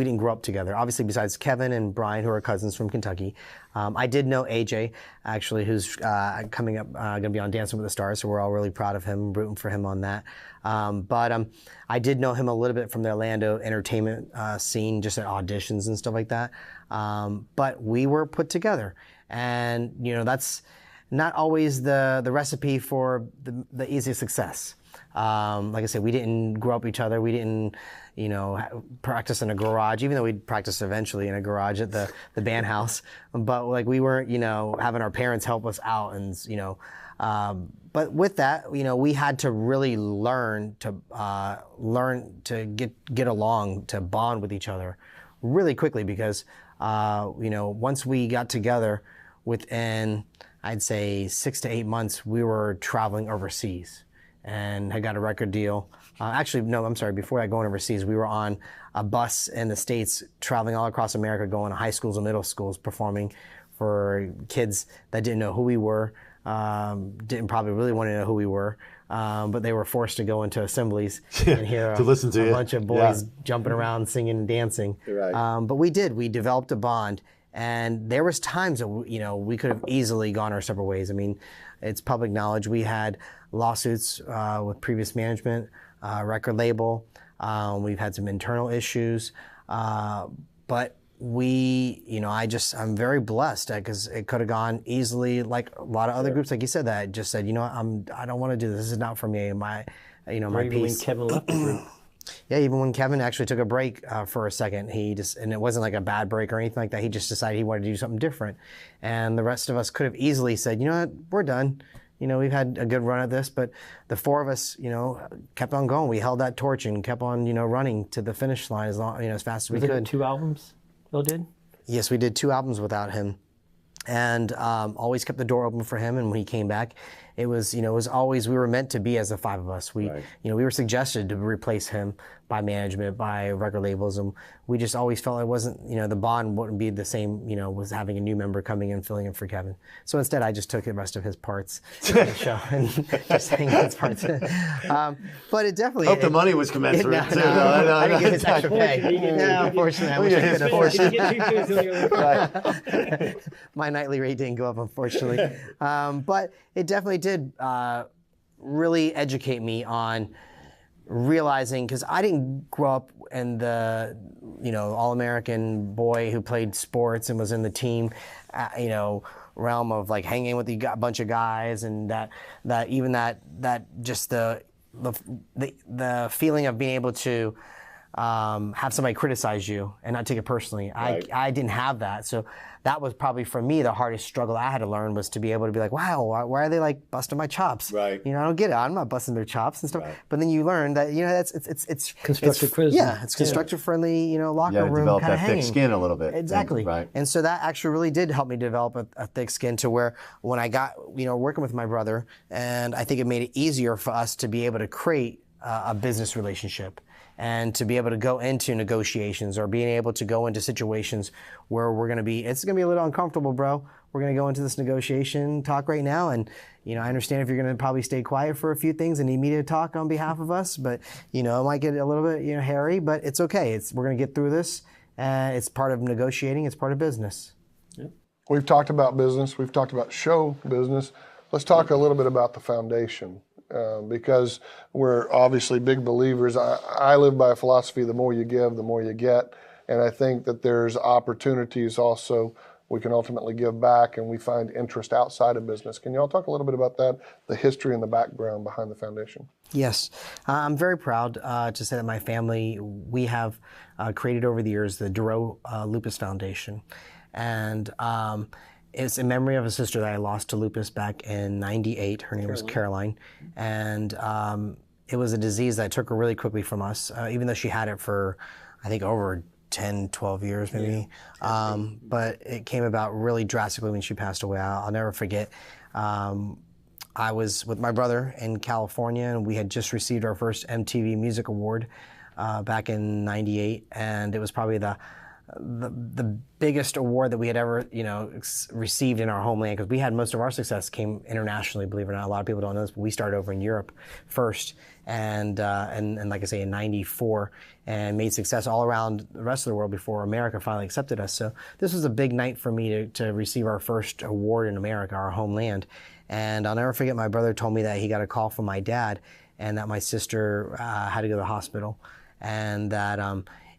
didn't grow up together. Obviously, besides Kevin and Brian, who are cousins from Kentucky. I did know AJ, actually, who's coming up, going to be on Dancing with the Stars, so we're all really proud of him, rooting for him on that. But I did know him a little bit from the Orlando entertainment scene, just at auditions and stuff like that. But we were put together. And, that's not always the recipe for the easiest success. Like I said, we didn't grow up each other. We didn't, practice in a garage, even though we practiced eventually in a garage at the band house. But like we weren't, having our parents help us out, and but with that, we had to really learn to get along, to bond with each other really quickly, because once we got together, within I'd say 6 to 8 months, we were traveling overseas and had got a record deal. Actually, no, I'm sorry. Before that, going overseas, we were on a bus in the States, traveling all across America, going to high schools and middle schools, performing for kids that didn't know who we were, didn't probably really want to know who we were, but they were forced to go into assemblies and hear to listen to a bunch of boys jumping around, singing and dancing. Right. But we developed a bond. And there was times that, we could have easily gone our separate ways. I mean, it's public knowledge. We had lawsuits with previous management, record label. We've had some internal issues. But I'm very blessed because it could have gone easily, like a lot of other groups, like you said, that just said, I don't want to do this. This is not for me. My piece. When Kevin left the group. Yeah, even when Kevin actually took a break for a second, and it wasn't like a bad break or anything like that. He just decided he wanted to do something different. And the rest of us could have easily said, you know what, we're done. We've had a good run at this, but the four of us, kept on going. We held that torch and kept on, running to the finish line as fast as we could. 2 albums Bill did? Yes, we did 2 albums without him. And always kept the door open for him. And when he came back, it was always, we were meant to be as the 5 of us. We were suggested to replace him by management, by record labels, and we just always felt it wasn't, the bond wouldn't be the same, was having a new member coming in, filling in for Kevin. So instead, I just took the rest of his parts in the show and just sang his parts. But it definitely. Hope the money was commensurate too. No, I didn't get his extra pay. No, unfortunately, I wish I could afford. My nightly rate didn't go up, unfortunately. But it definitely did really educate me on realizing, because I didn't grow up in the all-American boy who played sports and was in the team realm of like hanging with a bunch of guys, and that just the feeling of being able to have somebody criticize you and not take it personally. Right. I didn't have that. So that was probably for me the hardest struggle I had to learn, was to be able to be like, wow, why are they like busting my chops? Right. I don't get it. I'm not busting their chops and stuff. Right. But then you learn that it's constructive criticism. Yeah, it's constructive friendly, locker room develop kind of that hanging. thick skin a little bit. Exactly. Right. And so that actually really did help me develop a thick skin, to where when I got working with my brother, and I think it made it easier for us to be able to create a business relationship, and to be able to go into negotiations, or being able to go into situations where it's going to be a little uncomfortable, bro. We're going to go into this negotiation talk right now, and I understand if you're going to probably stay quiet for a few things and need me to talk on behalf of us, but it might get a little bit hairy, but it's okay. We're going to get through this. It's part of negotiating. It's part of business. Yeah. We've talked about business. We've talked about show business. Let's talk a little bit about the foundation. Because we're obviously big believers. I live by a philosophy: the more you give, the more you get. And I think that there's opportunities also we can ultimately give back, and we find interest outside of business. Can you all talk a little bit about that, the history and the background behind the foundation? Yes. I'm very proud to say that my family, we have created over the years the Duro Lupus Foundation. And it's in memory of a sister that I lost to lupus back in '98. Her name was Caroline. And it was a disease that took her really quickly from us, even though she had it for, I think, over 10, 12 years maybe. But it came about really drastically when she passed away. I'll never forget. I was with my brother in California, and we had just received our first MTV Music Award back in '98, and it was probably the biggest award that we had ever, received in our homeland, because we had most of our success came internationally, believe it or not. A lot of people don't know this, but we started over in Europe first, and like I say, in '94, and made success all around the rest of the world before America finally accepted us. So this was a big night for me to receive our first award in America, our homeland. And I'll never forget, my brother told me that he got a call from my dad, and that my sister had to go to the hospital, and that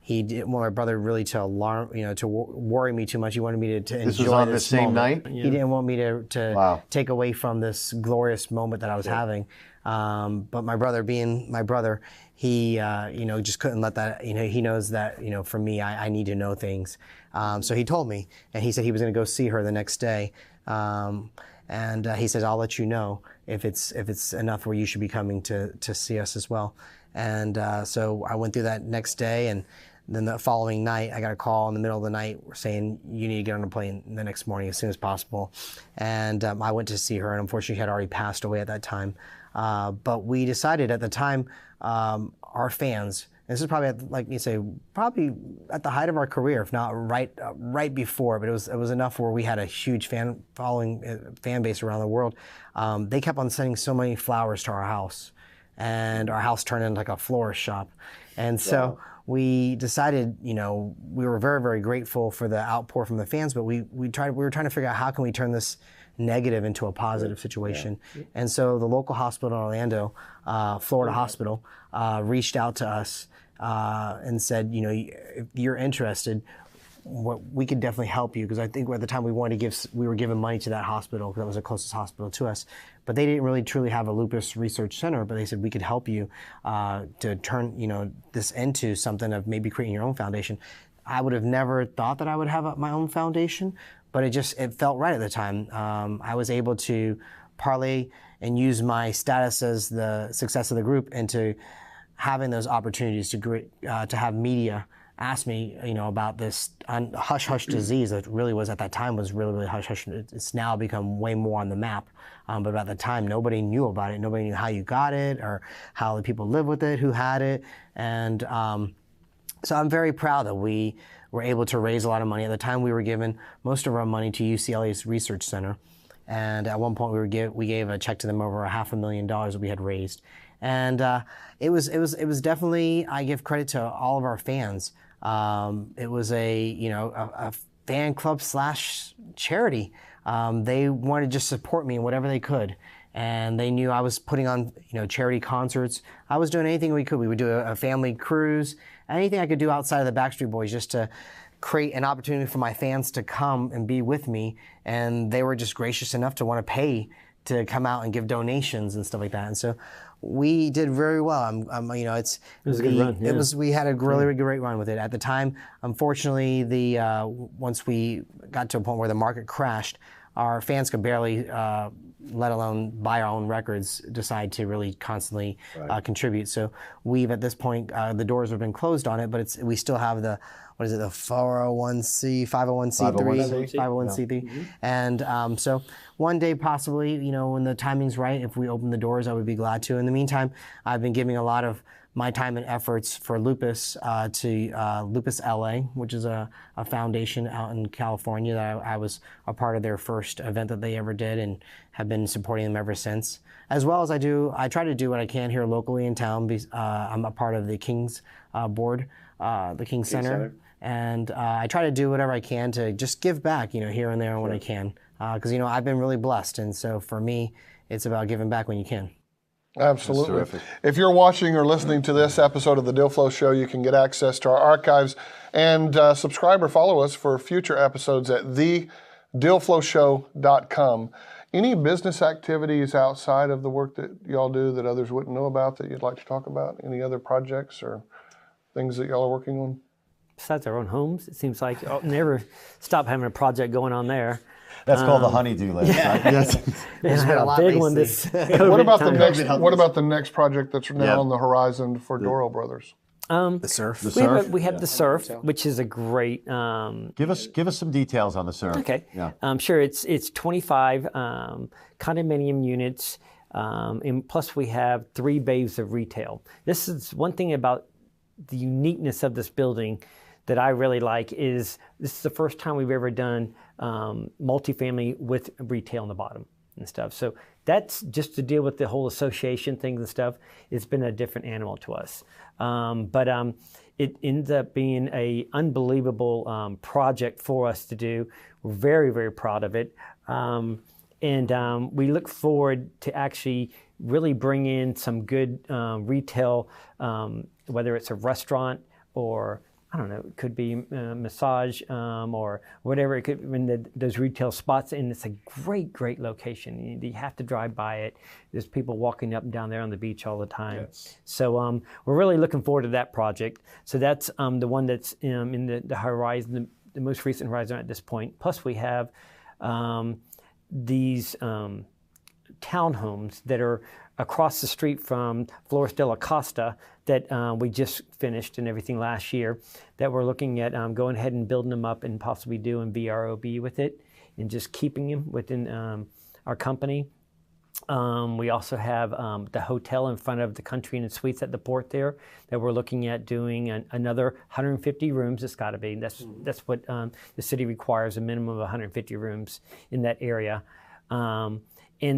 he didn't want my brother really to alarm, to worry me too much. He wanted me to enjoy this. This was on the same night? He didn't want me to take away from this glorious moment that I was having. But my brother, being my brother, he just couldn't let that. He knows that for me, I need to know things. So he told me, and he said he was going to go see her the next day. And he says, I'll let you know if it's enough where you should be coming to see us as well. And so I went through that next day, and then the following night, I got a call in the middle of the night saying, you need to get on a plane the next morning as soon as possible. And I went to see her, and unfortunately, she had already passed away at that time. But we decided at the time, our fans, and this is probably, like you say, probably at the height of our career, if not right before, but it was enough where we had a huge fan base around the world. They kept on sending so many flowers to our house, and our house turned into like a florist shop. And so we decided, we were very, very grateful for the outpour from the fans, but we were trying to figure out how can we turn this negative into a positive situation. Yeah. And so the local hospital in Orlando, Florida Hospital, reached out to us and said, if you're interested, we could definitely help you, because I think at the time we were giving money to that hospital because that was the closest hospital to us. But they didn't really truly have a lupus research center, but they said we could help you to turn this into something of maybe creating your own foundation. I would have never thought that I would have my own foundation, but it felt right at the time. I was able to parlay and use my status as the success of the group into having those opportunities to have media ask me, about this hush-hush disease that really was at that time was really, really hush-hush. It's now become way more on the map. But at the time, nobody knew about it. Nobody knew how you got it or how the people live with it, who had it. And so I'm very proud that we were able to raise a lot of money. At the time, we were giving most of our money to UCLA's Research Center. And at one point, we gave a check to them over $500,000 that we had raised. And it was definitely, I give credit to all of our fans. It was a fan club / charity. They wanted to just support me in whatever they could. And they knew I was putting on, charity concerts. I was doing anything we could. We would do a family cruise, anything I could do outside of the Backstreet Boys just to create an opportunity for my fans to come and be with me. And they were just gracious enough to want to pay to come out and give donations and stuff like that. And so we did very well. It was a good run. Yeah. We had a really great run with it. At the time, unfortunately, once we got to a point where the market crashed, our fans could barely, let alone buy our own records, decide to really constantly contribute. So we've, at this point, the doors have been closed on it, but we still have the 501c3. Mm-hmm. And so one day, possibly, when the timing's right, if we open the doors, I would be glad to. In the meantime, I've been giving a lot of my time and efforts for lupus to Lupus LA, which is a foundation out in California that I was a part of their first event that they ever did, and have been supporting them ever since. As well as I try to do what I can here locally in town. I'm a part of the King's board, the King Center. And I try to do whatever I can to just give back, here and there when I can. Because, I've been really blessed. And so for me, it's about giving back when you can. Absolutely. If you're watching or listening to this episode of the Deal Flow Show, you can get access to our archives and subscribe or follow us for future episodes at thedealflowshow.com. Any business activities outside of the work that y'all do that others wouldn't know about that you'd like to talk about? Any other projects or things that y'all are working on? Besides our own homes, it seems like I'll never stop having a project going on there. That's called the honey-do list. Right? Yes. It's been a big one this COVID What about time. the next project that's now on the horizon for Doro Brothers? The surf. The surf? We have the surf, which is a great. Give us some details on the surf. Okay. Yeah. Sure. It's 25 condominium units, and plus we have 3 bays of retail. This is one thing about the uniqueness of this building that I really like is this is the first time we've ever done multifamily with retail on the bottom and stuff. So that's just to deal with the whole association things and stuff. It's been a different animal to us. But it ends up being a unbelievable project for us to do. We're very, very proud of it. And we look forward to actually really bring in some good retail, whether it's a restaurant or I don't know, it could be massage or whatever. It could in those retail spots, and it's a great, great location. You have to drive by it. There's people walking up and down there on the beach all the time. Yes. So we're really looking forward to that project. So that's the one that's in the horizon, the most recent horizon at this point. Plus we have these townhomes that are across the street from Flores de la Costa that we just finished and everything last year that we're looking at going ahead and building them up and possibly doing VROB with it and just keeping them within our company. We also have the hotel in front of the Country Inn and Suites at the port there that we're looking at doing another 150 rooms. It's got to be. That's what the city requires, a minimum of 150 rooms in that area. And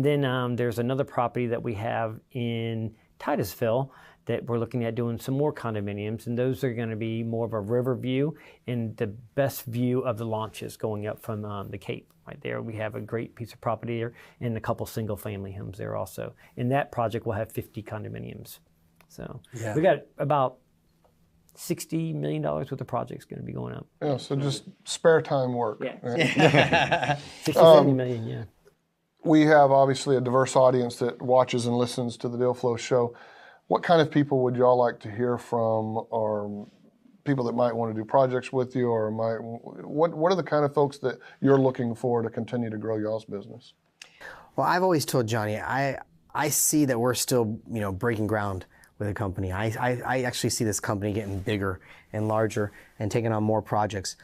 then there's another property that we have in Titusville that we're looking at doing some more condominiums, and those are going to be more of a river view and the best view of the launches going up from the Cape. Right there, we have a great piece of property there and a couple single-family homes there also. And that project will have 50 condominiums. So we got about $60 million worth of projects going to be going up. Yeah, so just spare time work. Yeah. Right? 60, 70 million, yeah. We have obviously a diverse audience that watches and listens to the Deal Flow show. What kind of people would y'all like to hear from, or people that might want to do projects with you, or what are the kind of folks that you're looking for to continue to grow y'all's business? Well, I've always told Johnny, I see that we're still, breaking ground with the company. I actually see this company getting bigger and larger and taking on more projects,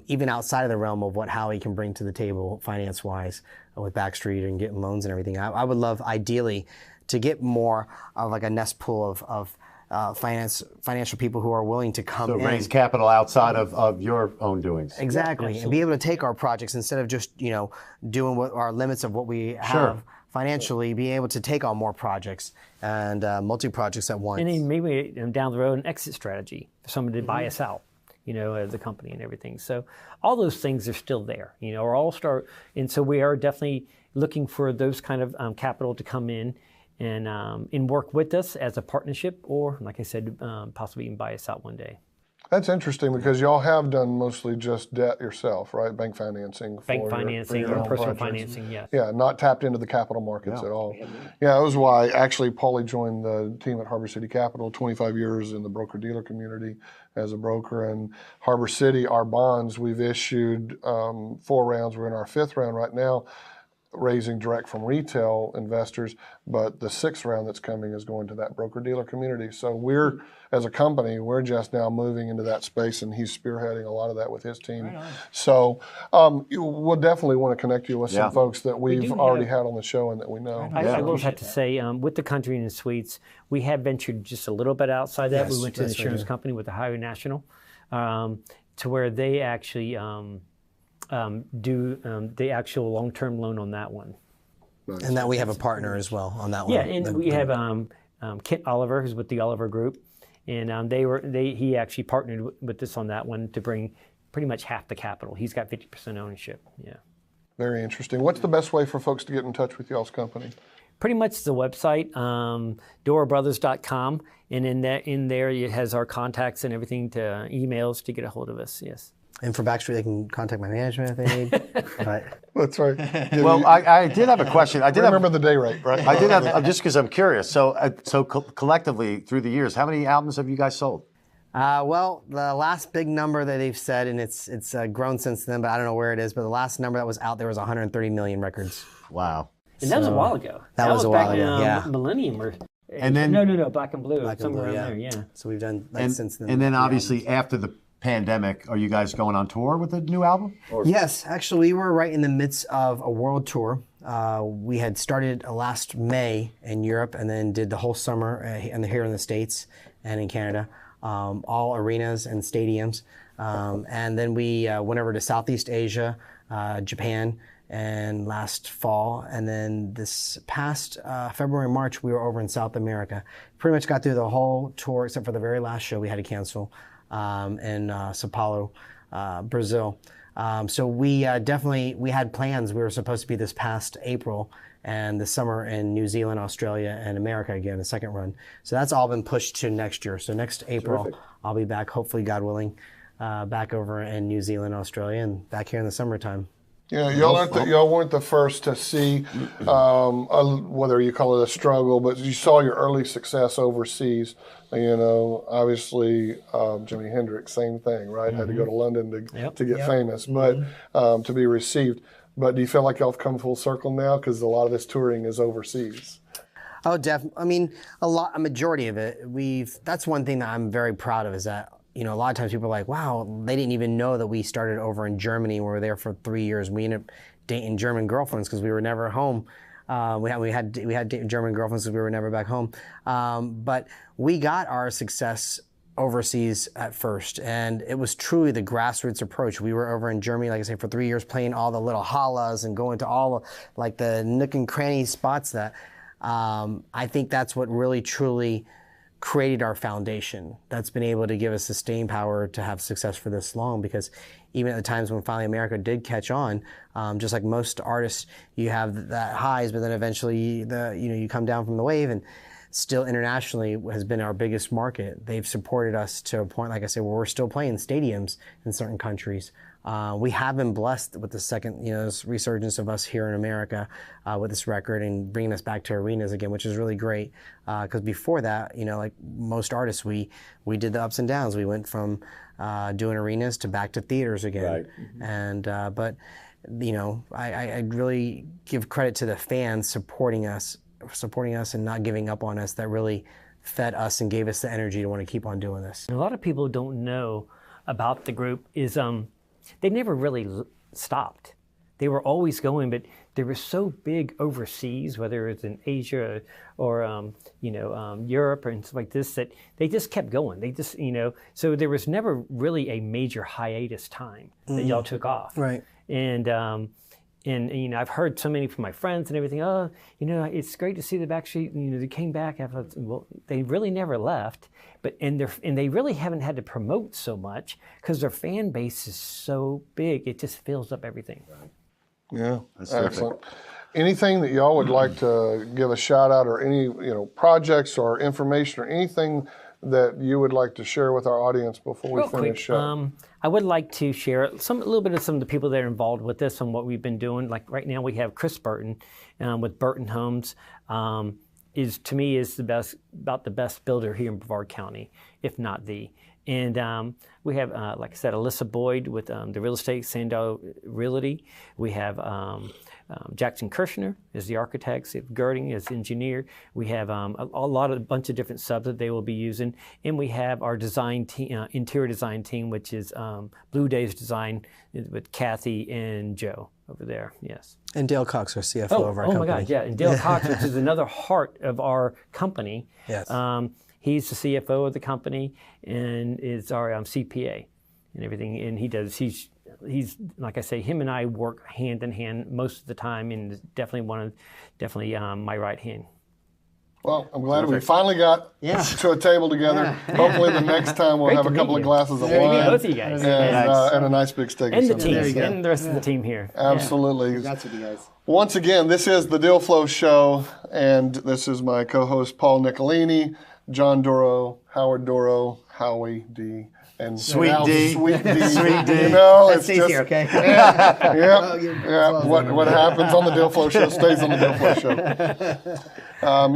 even outside of the realm of what Howie can bring to the table finance-wise with Backstreet and getting loans and everything. I would love, ideally, to get more of like a nest pool of financial people who are willing to come in. So raise capital outside of your own doings. Exactly, and be able to take our projects instead of just doing what our limits of what we have financially, be able to take on more projects and multi-projects at once. And then maybe down the road an exit strategy for somebody to buy us out, the company and everything. So all those things are still there, or all start. And so we are definitely looking for those kind of capital to come in and work with us as a partnership, or like I said, possibly even buy us out one day. That's interesting because y'all have done mostly just debt yourself, right? Bank financing. Bank for financing your or own personal projects. financing, yes. Yeah, not tapped into the capital markets at all. Yeah, that was why actually Paulie joined the team at Harbor City Capital, 25 years in the broker-dealer community as a broker. And Harbor City, our bonds, we've issued 4 rounds. We're in our 5th round right now, raising direct from retail investors, but the 6th round that's coming is going to that broker-dealer community. So we're, as a company, we're just now moving into that space, and he's spearheading a lot of that with his team. Right on. So we'll definitely want to connect you with some folks that we've already had on the show and that we know. I will have to say, with the Country Inn and Suites, we have ventured just a little bit outside that. We went to the insurance company with the Howie National, to where they actually do the actual long-term loan on that one. Nice. And that we have a partner as well on that one. Yeah, and we have Kent Oliver, who's with the Oliver Group, and he actually partnered with us on that one to bring pretty much half the capital. He's got 50% ownership. Yeah. Very interesting. What's the best way for folks to get in touch with y'all's company? Pretty much the website, dorabrothers.com, and in there it has our contacts and everything to emails to get a hold of us. Yes. And for Backstreet, they can contact my management if they need. But That's right. Well, I did have a question. Remember the day rate, right? I did have, just because I'm curious. So, collectively through the years, how many albums have you guys sold? well, the last big number that they've said, and it's grown since then, but I don't know where it is, but the last number that was out there was 130 million records. Wow. And that was a while ago. That was a while back ago, in, yeah. Millennium or And then no, Black and Blue, Black and somewhere Blue, around there, yeah. So we've done since then. and then obviously after the pandemic, are you guys going on tour with the new album? Yes, actually, we were right in the midst of a world tour. We had started last May in Europe and then did the whole summer here in the States and in Canada, all arenas and stadiums. And then we went over to Southeast Asia, Japan, and last fall. And then this past February, March, we were over in South America. Pretty much got through the whole tour except for the very last show we had to cancel in Sao Paulo, Brazil. So we definitely had plans. We were supposed to be this past April and this summer in New Zealand, Australia, and America again, the second run. So that's all been pushed to next year. So next April, I'll be back, hopefully, God willing, back over in New Zealand, Australia, and back here in the summertime. Yeah, y'all weren't the first to see, whether you call it a struggle, but you saw your early success overseas. You know, obviously, Jimi Hendrix, same thing, right? Had to go to London to get famous, but to be received. But do you feel like y'all have come full circle now? Because a lot of this touring is overseas. Oh, definitely. I mean, a majority of it. That's one thing that I'm very proud of is that, you know, a lot of times people are like, wow, they didn't even know that we started over in Germany. We were there for 3 years. We ended up dating German girlfriends because we were never home. We had German girlfriends because we were never back home. But we got our success overseas at first, and it was truly the grassroots approach. We were over in Germany, like I say, for 3 years, playing all the little hallas and going to all like the nook and cranny spots that I think that's what really truly created our foundation. That's been able to give us the staying power to have success for this long, because even at the times when finally America did catch on, just like most artists, you have that highs, but then eventually you come down from the wave, and still internationally has been our biggest market. They've supported us to a point, like I said, where we're still playing stadiums in certain countries. We have been blessed with the second, this resurgence of us here in America with this record and bringing us back to arenas again, which is really great. Because before that, like most artists, we did the ups and downs. We went from doing arenas to back to theaters again. Right. And but I really give credit to the fans supporting us and not giving up on us. That really fed us and gave us the energy to want to keep on doing this. A lot of people don't know about the group is they never really stopped. They were always going, but they were so big overseas, whether it's in Asia or Europe and stuff like this, that they just kept going. They just so there was never really a major hiatus time that y'all took off. Right. And I've heard so many from my friends and everything. Oh, it's great to see the Backstreet. They came back. Well, they really never left, and they really haven't had to promote so much because their fan base is so big. It just fills up everything. Yeah, That's excellent. Anything that y'all would like to give a shout out, or any projects or information or anything that you would like to share with our audience before we finish up? I would like to share a little bit of some of the people that are involved with this and what we've been doing. Like right now, we have Chris Burton with Burton Homes. To me is about the best builder here in Brevard County, if not the. And we have, like I said, Alyssa Boyd with the real estate, Sandow Realty. We have Jackson Kirshner is the architect, Steve Girding is engineer. We have a bunch of different subs that they will be using. And we have our design team, interior design team, which is Blue Days Design with Kathy and Joe over there, yes. And Dale Cox, our CFO of our company. Oh my God, yeah. And Dale Cox, which is another heart of our company. Yes. He's the CFO of the company and is our CPA and everything. And he's like I say, him and I work hand in hand most of the time, and is definitely my right hand. Well, I'm glad we finally got to a table together. Yeah. Hopefully the next time we'll have a couple of glasses of wine. Both of you guys. And a nice big steak. And the team, and the rest of the team here. Absolutely. That's what you guys. Once again, this is the Deal Flow Show, and this is my co-host Paul Nicolini, John Doro, Howard Doro, Howie D, and Sweet now D. Sweet D. Sweet D. It's stays just, here, okay? Yeah. What happens on the Deal Flow Show stays on the Deal Flow Show.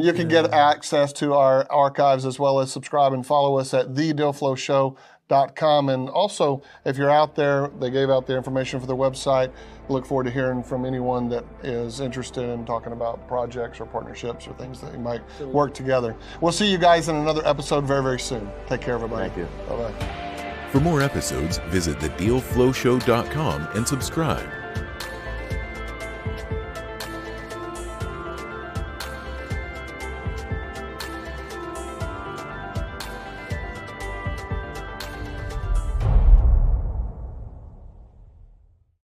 You can get access to our archives as well as subscribe and follow us at thedilflowshow.com. dealflowshow.com. And also, if you're out there, they gave out the information for their website. Look forward to hearing from anyone that is interested in talking about projects or partnerships or things that you might work together. We'll see you guys in another episode very, very soon. Take care, everybody. Thank you. Bye-bye. For more episodes, visit thedealflowshow.com and subscribe.